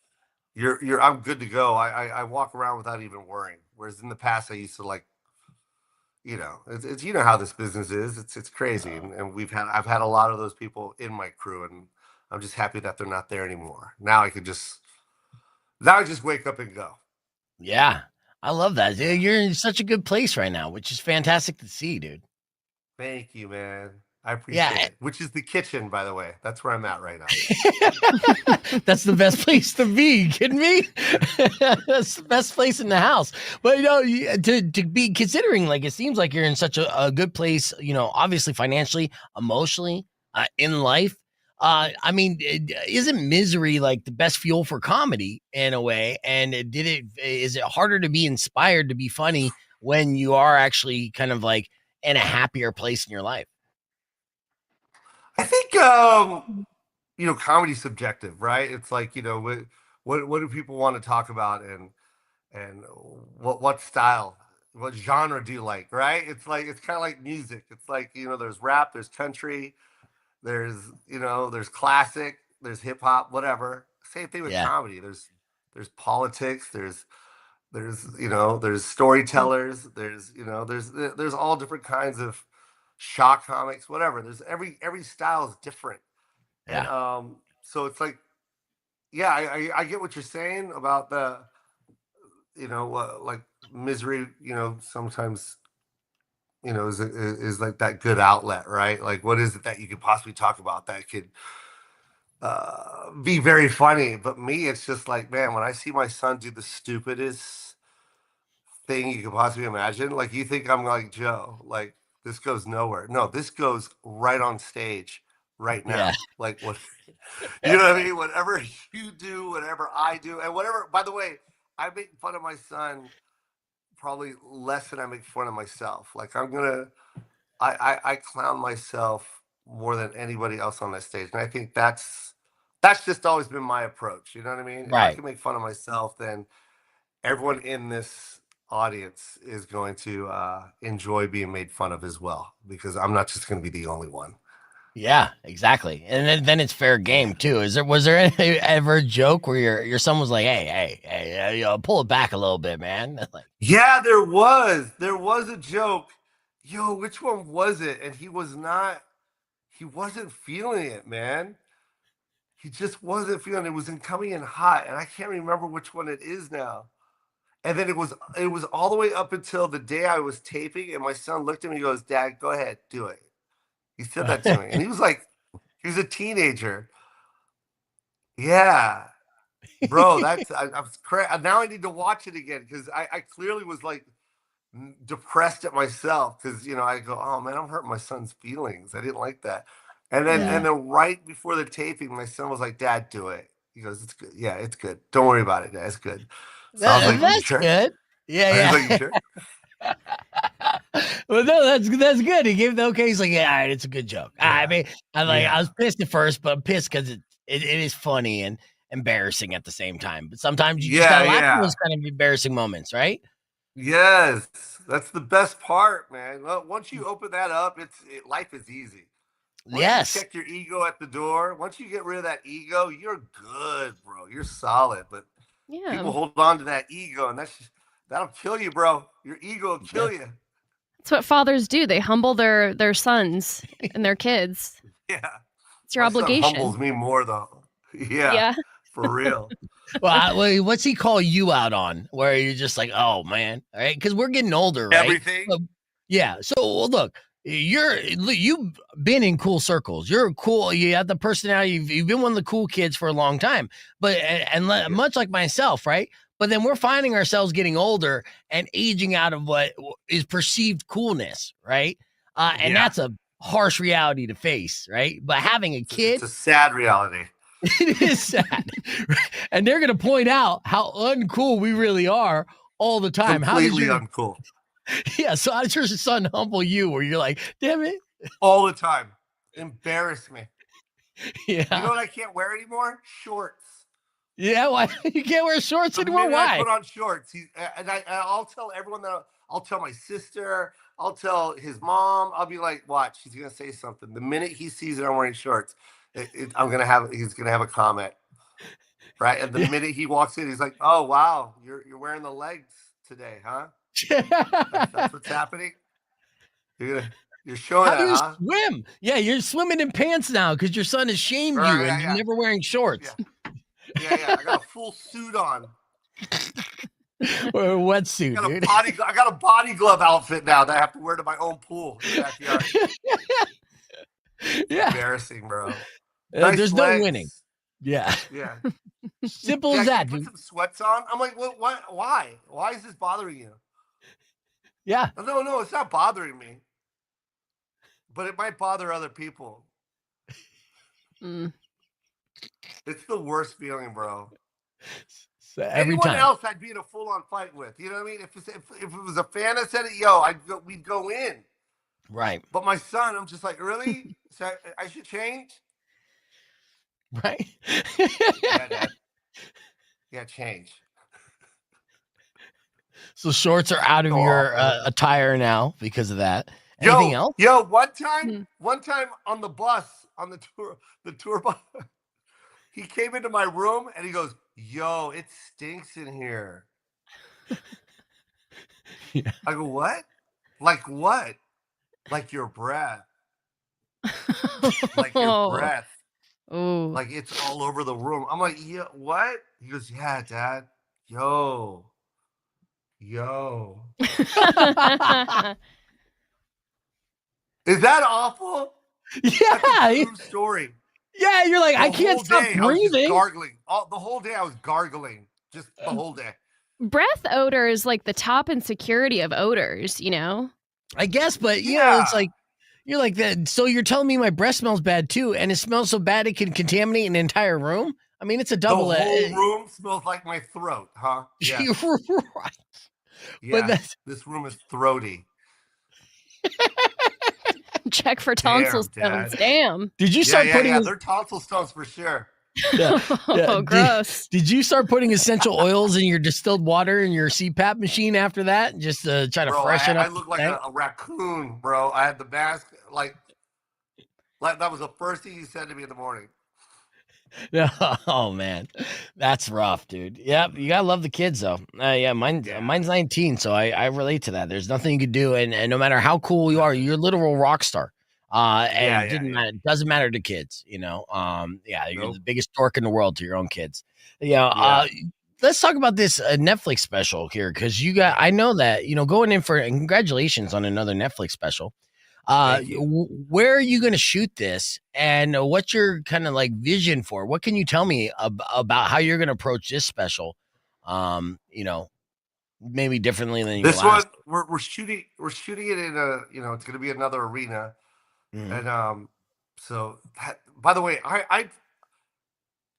Like, I'm good to go. I walk around without even worrying. Whereas in the past I used to like, you know, it's you know how this business is. It's crazy. And I've had a lot of those people in my crew, and I'm just happy that they're not there anymore. Now I just wake up and go. Yeah. I love that. You're in such a good place right now, which is fantastic to see, dude. Thank you, man. I appreciate it. Which is the kitchen, by the way. That's where I'm at right now. That's the best place to be. You kidding me? That's the best place in the house. But, you know, to be considering, like, it seems like you're in such a good place, you know, obviously financially, emotionally, in life. I mean, isn't misery like the best fuel for comedy in a way? And is it harder to be inspired to be funny when you are actually kind of like in a happier place in your life? I think, you know, comedy's subjective, right? It's like, you know, what do people want to talk about, and what style, what genre do you like, right? It's kind of like music. It's like, you know, there's rap, there's country, there's, you know, there's classic, there's hip hop, whatever. Same thing with comedy. There's politics, there's you know, there's storytellers, there's, you know, there's all different kinds of shock comics, whatever. There's every style is different. Yeah. And so it's like, yeah, I get what you're saying about the, you know, like misery, you know, sometimes, you know, is like that good outlet, right? Like, what is it that you could possibly talk about that could be very funny? But me, it's just like, man, when I see my son do the stupidest thing you could possibly imagine, like, you think I'm like, Joe, like, this goes nowhere. No, this goes right on stage right now. Yeah. Like, what, you know what I mean? Whatever you do, whatever I do, and whatever, by the way, I make fun of my son probably less than I make fun of myself. Like, I clown myself more than anybody else on that stage. And I think that's just always been my approach. You know what I mean? If I can make fun of myself, then everyone in this audience is going to enjoy being made fun of as well, because I'm not just going to be the only one. Yeah, exactly. And then it's fair game too. Was there ever a joke where your son was like, hey, you know, pull it back a little bit, man? Like, yeah, there was a joke. Yo, which one was it? And he wasn't feeling it, man. He just wasn't feeling it. It was coming in hot, and I can't remember which one it is now. And then it was all the way up until the day I was taping, and my son looked at me and goes, Dad, go ahead, do it. He said that to me. And he was a teenager. Yeah. Bro, I was crazy. Now I need to watch it again, because I clearly was like depressed at myself, because, you know, I go, oh man, I'm hurting my son's feelings. I didn't like that. And then right before the taping, my son was like, Dad, do it. He goes, it's good. Yeah, it's good. Don't worry about it, Dad. It's good. So I was like, that's sure? good. Yeah. Like, you sure? Well, no, that's good. He gave the okay. He's like, yeah, all right, it's a good joke. I mean, I was pissed at first, but I'm pissed because it is funny and embarrassing at the same time. But sometimes you just gotta laugh at those kind of embarrassing moments, right? Yes, that's the best part, man. Well, once you open that up, life is easy. Once you check your ego at the door, once you get rid of that ego, you're good, bro. You're solid. But people hold on to that ego, and that'll kill you, bro. Your ego will kill you. That's what fathers do. They humble their sons and their kids. Yeah. It's your obligation. Son humbles me more, though. Yeah. For real. What's he call you out on? Where you're just like, oh man, all right? Because we're getting older, right? Everything. Yeah. So look, you've been in cool circles. You're cool. You have the personality. You've been one of the cool kids for a long time. But much like myself, right? But then we're finding ourselves getting older and aging out of what is perceived coolness, right? And that's a harsh reality to face, right? But having a kid, it's a sad reality. It is sad. And they're going to point out how uncool we really are all the time. Completely uncool. Yeah. So how does your son humble you where you're like, damn it? All the time. Embarrass me. Yeah. You know what I can't wear anymore? Shorts. Yeah. Why? You can't wear shorts anymore? Why? I put on shorts. I'll tell everyone that I'll tell my sister. I'll tell his mom. I'll be like, watch, he's going to say something. The minute he sees that I'm wearing shorts, he's going to have a comment. Right. And the minute he walks in, he's like, oh, wow, you're wearing the legs today, huh? That's what's happening. You're showing How do you huh? swim? Yeah, you're swimming in pants now because your son has shamed you and you're never wearing shorts. Yeah. I got a full suit on. Or a wetsuit, dude. I got a body glove outfit now that I have to wear to my own pool in the backyard. Yeah. Embarrassing, bro. There's no winning. Yeah. Yeah. Simple as that. Put some sweats on. I'm like, well, why? Why is this bothering you? Yeah. No, it's not bothering me. But it might bother other people. It's the worst feeling, bro. So every Anyone time. else I'd be in a full-on fight with. You know what I mean? If it was a fan that said it, we'd go in. Right. But my son, I'm just like, really? So I should change? Right. Yeah, Dad. Yeah, change. So shorts are out of your attire now because of that. Anything else? Yo, one time on the bus, on the tour bus, he came into my room and he goes, yo, it stinks in here. Yeah. I go, what? Like what? Like your breath. Like your breath. Oh. Like it's all over the room. I'm like, yeah, what? He goes, yeah, Dad. Yo. Is that awful? Yeah. That's a true story. Yeah, you're like, I can't stop breathing. I was just gargling. The whole day I was gargling. Just the whole day. Breath odor is like the top insecurity of odors, you know? I guess, but you know, it's like, you're like that. So you're telling me my breath smells bad too, and it smells so bad it can contaminate an entire room? I mean, it's a double. The whole room smells like my throat, huh? Yeah. You're right. Yeah, but this room is throaty. Check for tonsil stones. Damn. Did you start putting? Yeah, they're tonsil stones for sure. Yeah. Oh, gross. Did you start putting essential oils in your distilled water in your CPAP machine after that? Just to try to freshen up? I look like a raccoon, bro. I had the mask, like that was the first thing he said to me in the morning. Oh man, that's rough, dude. Yep, you gotta love the kids though. Mine's 19, so I relate to that. There's nothing you could do, and no matter how cool you are, you're a literal rock star. It doesn't matter to kids, you know. You're the biggest dork in the world to your own kids. Let's talk about this Netflix special here, because I know that, you know, going in for, and congratulations on another Netflix special. Where are you going to shoot this, and what's your kind of like vision for? What can you tell me about how you're going to approach this special? You know, maybe differently than this one. We're shooting it in a, you know, it's going to be another arena. And so by the way, I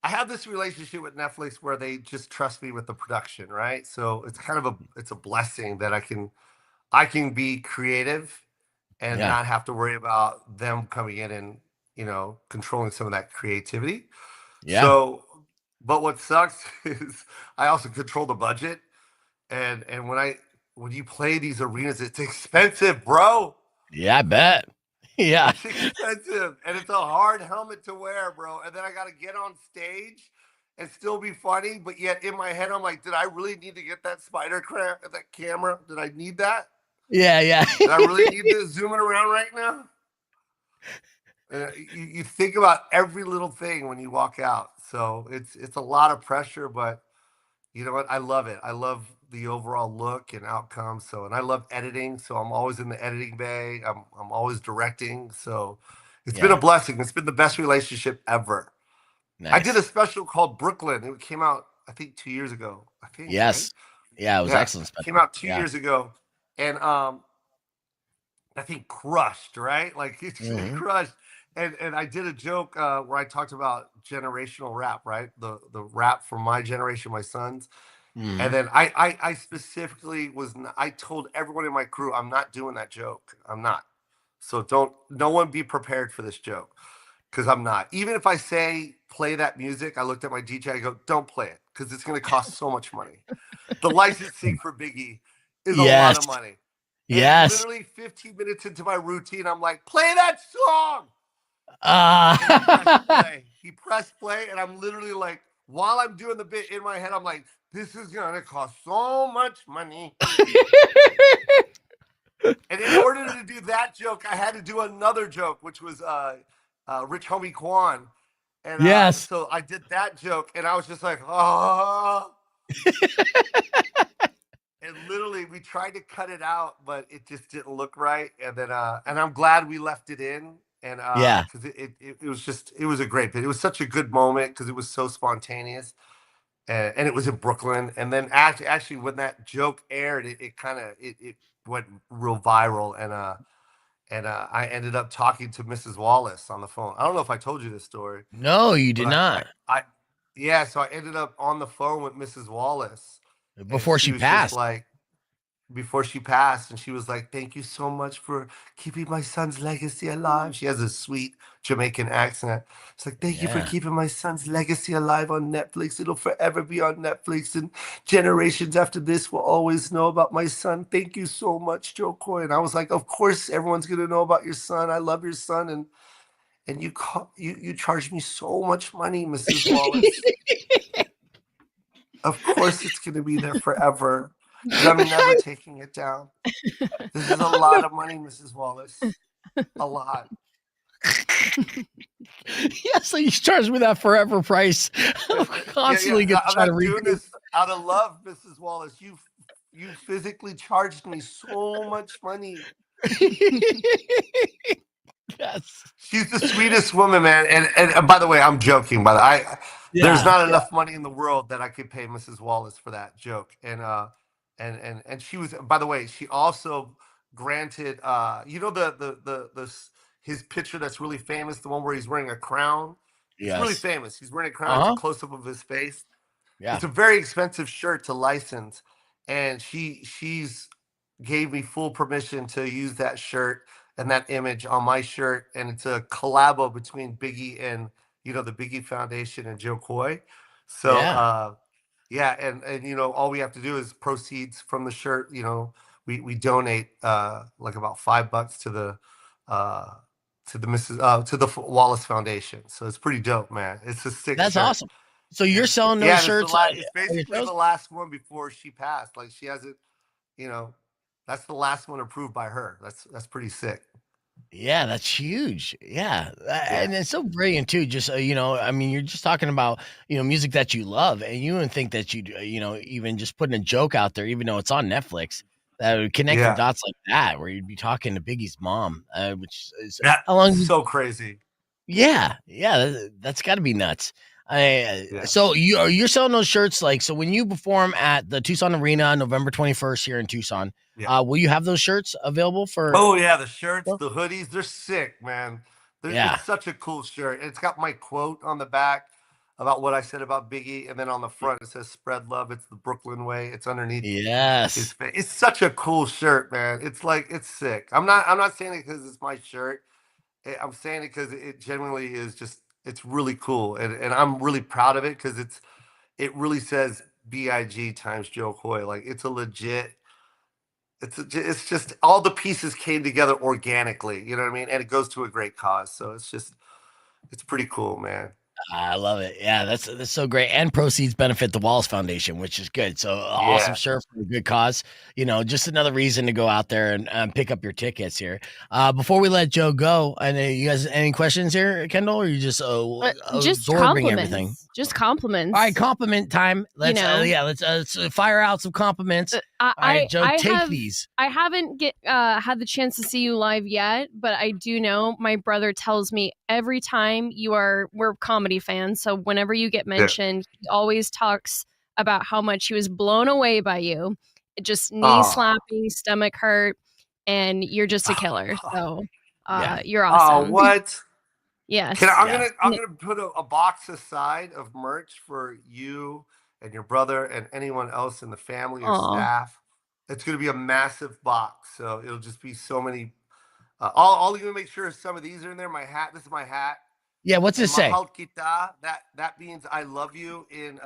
have this relationship with Netflix where they just trust me with the production, right? So it's kind of it's a blessing that I can be creative and not have to worry about them coming in and, you know, controlling some of that creativity. Yeah. So, but what sucks is I also control the budget, and when you play these arenas, it's expensive, bro. Yeah, I bet. Yeah. It's expensive, and it's a hard helmet to wear, bro. And then I got to get on stage and still be funny, but yet in my head, I'm like, did I really need to get that that camera? Did I need that? Yeah. Did I really need to zoom it around right now? You think about every little thing when you walk out. So it's a lot of pressure, but you know what? I love it. I love the overall look and outcome. So, and I love editing. So I'm always in the editing bay. I'm always directing. So it's been a Yeah. blessing. It's been the best relationship ever. I did a Nice. special called Brooklyn. It came out, I think, 2 years ago. I think, right? Yes. Yeah, it was Yeah, excellent came special. out two Yeah. years ago, and I think crushed, right? Like it Mhm. crushed. And I did a joke where I talked about generational rap, right? The rap from my generation, my sons. And Mhm. then I specifically I told everyone in my crew, I'm not doing that joke. I'm not. So no one be prepared for this joke because I'm not. Even if I say play that music, I looked at my DJ, I go, don't play it because it's going to cost so much money. The licensing for Biggie is a lot Yes. of money. And Yes. literally 15 minutes into my routine, I'm like, play that song. And he pressed Ah. play. He pressed play, and I'm literally like, while I'm doing the bit in my head, I'm like, this is gonna cost so much money. And in order to do that joke, I had to do another joke, which was Rich Homie Quan. And Yes. so I did that joke, and I was just like, oh. And literally, we tried to cut it out, but it just didn't look right. And then, and I'm glad we left it in, and Yeah. because it was a great bit. It was such a good moment because it was so spontaneous, and it was in Brooklyn. And then actually, when that joke aired, it kind of it went real viral, and I ended up talking to Mrs. Wallace on the phone. I don't know if I told you this story, No, you but did not. yeah, so I ended up on the phone with Mrs. Wallace, and Before she she was just passed. like, before she passed, and she was like, thank you so much for keeping my son's legacy alive. She has a sweet Jamaican accent. It's like, thank you for Yeah. keeping my son's legacy alive on Netflix. It'll forever be on Netflix, and generations after this will always know about my son. Thank you so much, Jo Koy. And I was like, of course everyone's gonna know about your son. I love your son, and you charge me so much money, Mrs. Wallace. Of course it's gonna be there forever. And I'm never taking it down. This is a Oh, no. lot of money, Mrs. Wallace. A lot. Yeah, so you charge me that forever price. I'm Yeah. constantly gonna I'm try to not doing recoup. this out of love, Mrs. Wallace. You physically charged me so much money. Yes. She's the sweetest woman, man. And by the way, I'm joking. By the there's Yeah. not Yeah. enough money in the world that I could pay Mrs. Wallace for that joke. And she was. By the way, she also granted. You know his picture that's really famous, the one where he's wearing a crown. It's really Yes. famous. He's wearing a crown. It's a Uh-huh. close up of his face. Yeah. It's a very expensive shirt to license, and she's gave me full permission to use that shirt and that image on my shirt, and it's a collabo between Biggie and the Biggie Foundation and Jo Koy. So Yeah. yeah, and all we have to do is proceeds from the shirt. We donate like about $5 uh to the Wallace Foundation. So it's pretty dope, man. It's a sick That's shirt. awesome. So you're selling those Yeah, and it's shirts it's at your basically shows? the last one before she passed. Like she hasn't, you know, that's the last one approved by her. That's pretty sick. Yeah, that's huge. Yeah, Yeah. and it's so brilliant too. Just I mean, you're just talking about music that you love, and you wouldn't think that even just putting a joke out there, even though it's on Netflix, that would connect the Yeah. dots like that, where you'd be talking to Biggie's mom, which is Yeah. how long? So crazy. Yeah, yeah, that's got to be nuts. Yeah. So you're selling those shirts like so when you perform at the Tucson Arena November 21st here in Tucson, Yeah. will you have those shirts available for? Oh yeah, the shirts, the hoodies, they're sick, man. Yeah. It's such a cool shirt. It's got my quote on the back about what I said about Biggie, and then on the front it says "Spread love." It's the Brooklyn way. It's underneath his Yes. face. It's such a cool shirt, man. It's sick. I'm not saying it because it's my shirt. I'm saying it because it genuinely is just. It's really cool, and I'm really proud of it because it really says BIG times Jo Koy. Like it's a legit. It's just all the pieces came together organically. You know what I mean? And it goes to a great cause. So it's pretty cool, man. I love it. Yeah, that's so great. And proceeds benefit the Wallace Foundation, which is good. So awesome, sure, for a good cause. Just another reason to go out there and pick up your tickets here. Before we let Joe go, and you guys, any questions here, Kendall? Or you just just absorbing everything? Just compliments. All right, compliment time. Let's let's fire out some compliments. All right, Joe, take these. I haven't had the chance to see you live yet, but I do know my brother tells me every time we're comedy fans, so whenever you get mentioned, he always talks about how much he was blown away by you. Just knee slapping, stomach hurt, and you're just a killer. So you're awesome. Oh, what? Yes. I'm gonna put a box aside of merch for you and your brother and anyone else in the family or staff. It's gonna be a massive box, so it'll just be so many. I'll even make sure some of these are in there. My hat. This is my hat. Yeah, what's it say? Mahal kita. That means I love you in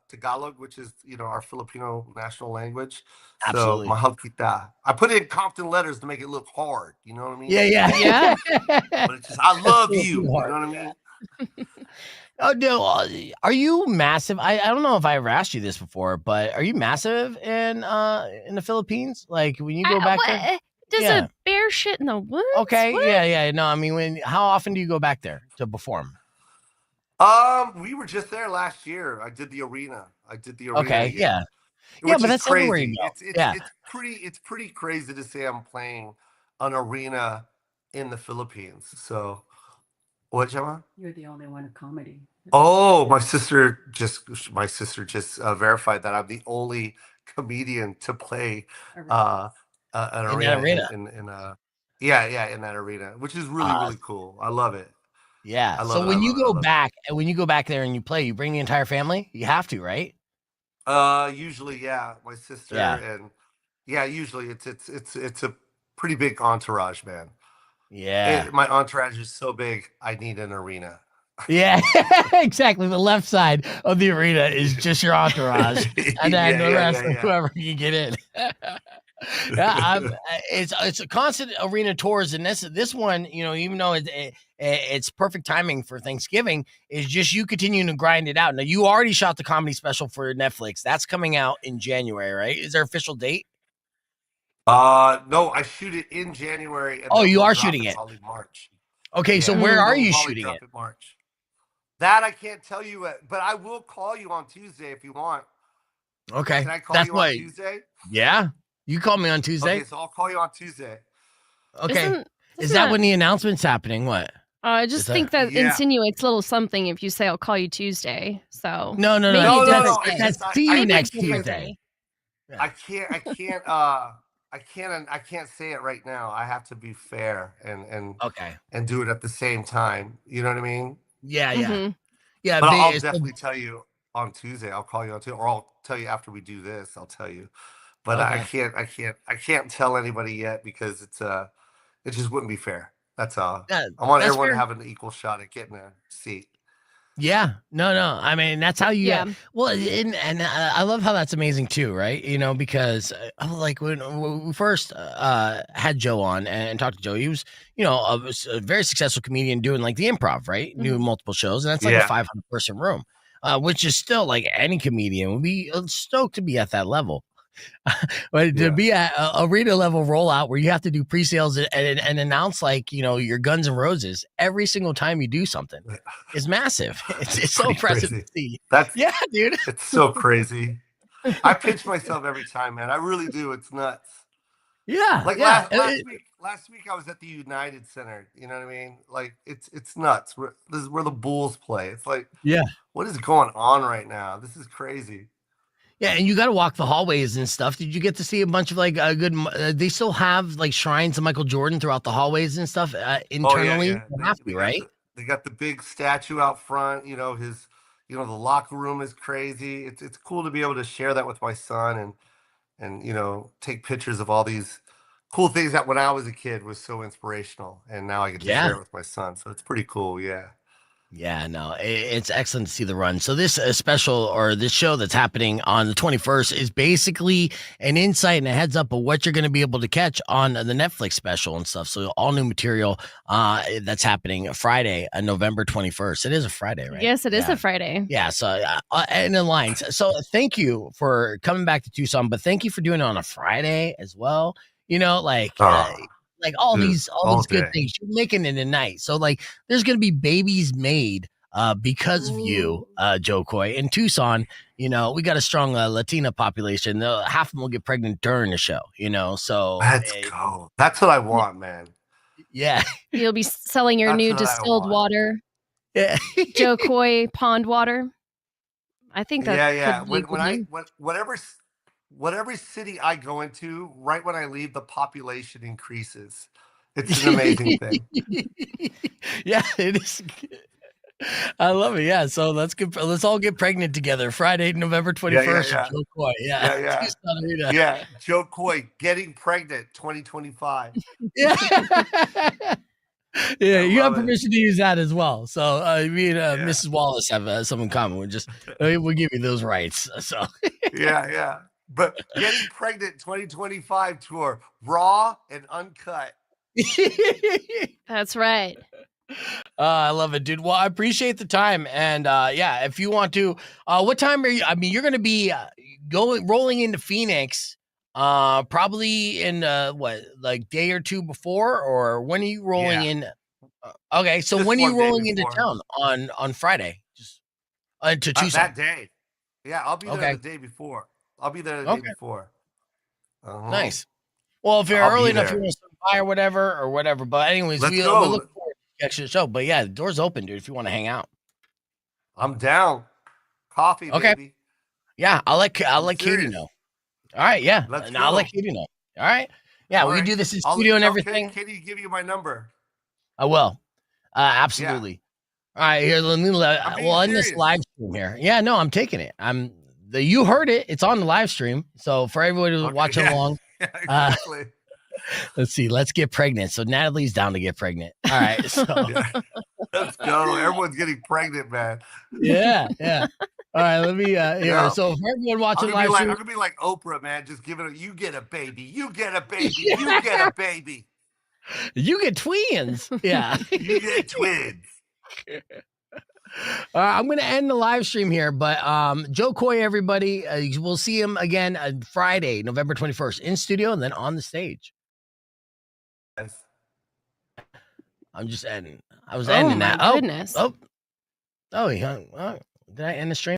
Tagalog, which is our Filipino national language. Absolutely. So mahal kita. I put it in Compton letters to make it look hard. You know what I mean? Yeah. But it's just I love you. You know what I mean? Oh no, are you massive? I don't know if I ever asked you this before, but are you massive in the Philippines? Like when you go back there? Does a bear shit in the woods? Okay, what? yeah. No, I mean, how often do you go back there to perform? We were just there last year. I did the arena. Okay, yeah. But that's crazy. everywhere you go. It's pretty crazy to say I'm playing an arena in the Philippines. So, what, Gemma? You're the only one of comedy. Oh, my sister just verified that I'm the only comedian to play an arena in that arena, which is really cool. I love it. Yeah. So when you go back there and you play, you bring the entire family. You have to, right? Usually, my sister and usually it's a pretty big entourage, man. Yeah. My entourage is so big, I need an arena. Yeah, exactly. The left side of the arena is just your entourage, and then the rest of whoever you get in. It's a constant arena tours, and this one, even though it's perfect timing for Thanksgiving, is just you continuing to grind it out. Now, you already shot the comedy special for Netflix. That's coming out in January, right? Is there an official date? No, I shoot it in January. And you are shooting it. Probably March. Okay, so where are you shooting it? March. That I can't tell you, but I will call you on Tuesday if you want. Okay, can I call you on Tuesday? Yeah, you call me on Tuesday. Okay, so I'll call you on Tuesday. Okay, is that when the announcement's happening? What? I just think that insinuates a little something if you say I'll call you Tuesday. So no. That's see you next Tuesday. I can't say it right now. I have to be fair and do it at the same time. You know what I mean? Yeah. But I'll definitely tell you on Tuesday. I'll call you on Tuesday, or I'll tell you after we do this. I'll tell you, but I can't tell anybody yet because it just wouldn't be fair. That's all. Yeah, I want everyone to have an equal shot at getting a seat. Yeah, no. I mean, that's how you. Well, and I love how that's amazing too, right? Because like when we first had Joe on and talked to Joe, he was a very successful comedian doing like the improv, right? Mm-hmm. Doing multiple shows, and that's like a 500-person room, which is still like any comedian would be stoked to be at that level. But to be at a arena level rollout where you have to do pre-sales and announce like your Guns N' Roses every single time you do something is massive. It's so impressive to see. Dude, it's so crazy. I pinch myself every time, man. I really do. It's nuts. Yeah, like last week I was at the United Center. You know what I mean? Like it's nuts. This is where the Bulls play. It's like, what is going on right now? This is crazy. Yeah, and you got to walk the hallways and stuff. Did you get to see a bunch of like good? They still have like shrines to Michael Jordan throughout the hallways and stuff internally. They got the big statue out front. His, the locker room is crazy. It's cool to be able to share that with my son and take pictures of all these cool things that when I was a kid was so inspirational, and now I get to share it with my son. So it's pretty cool. Yeah. Yeah, no, it's excellent to see the run. So this special or this show that's happening on the 21st is basically an insight and a heads up of what you're going to be able to catch on the Netflix special and stuff. So all new material that's happening Friday, November 21st. It is a Friday, right? Yes, it is a Friday. Yeah, so and in lines. So thank you for coming back to Tucson, but thank you for doing it on a Friday as well. You know, like all these good things. You're making it a night. So like there's gonna be babies made because of you, Jo Koy. In Tucson, you know, we got a strong Latina population. Half of them will get pregnant during the show, you know. So let's go. That's what I want, man. Yeah. You'll be selling your new distilled water. Yeah. Jo Koy pond water. I think that could be whatever city I go into, right when I leave, the population increases. It's an amazing thing. Yeah, it is. I love it. Yeah, so let's all get pregnant together. Friday, November 21st. Yeah. Jo Koy. Yeah. Tucson Arena. Yeah. Jo Koy getting pregnant 2025. Yeah. Yeah, you have permission to use that as well. So me and Mrs. Wallace have some in common. We'll give you those rights. So yeah. But getting pregnant 2025 tour, raw and uncut. That's right. I love it, dude. Well, I appreciate the time. And if you want to, what time are you? I mean, you're going to be rolling into Phoenix probably in day or two before, or when are you rolling in? Okay, so when are you rolling into town on Friday? Just to Tucson that day. Yeah, I'll be there the day before. Day before. Nice. Well, if you're early enough, you want to stop by or whatever. But anyways, we look forward to catching the show. But yeah, the door's open, dude. If you want to hang out, I'm down. Coffee, baby. Yeah, I'll let Katie know. All right, yeah. I'll let Katie know. All right. Yeah, we can do this in studio and everything. Katie, give you my number. I will. Absolutely. Yeah. All right, here. We'll end this live stream here. Yeah, no, I'm taking it. You heard it. It's on the live stream. So for everybody who's watching along, exactly. Let's see. Let's get pregnant. So Natalie's down to get pregnant. All right. So let's go. Everyone's getting pregnant, man. Yeah. All right, let me here. So for everyone watching live stream, I'm gonna be like Oprah, man. Just give it. You get a baby. You get a baby. You get a baby. You get twins. Yeah. You get twins. I'm going to end the live stream here, but Jo Koy, everybody, we'll see him again Friday, November 21st in studio and then on the stage. Yes. I'm just ending. I was ending that. Goodness. Did I end the stream?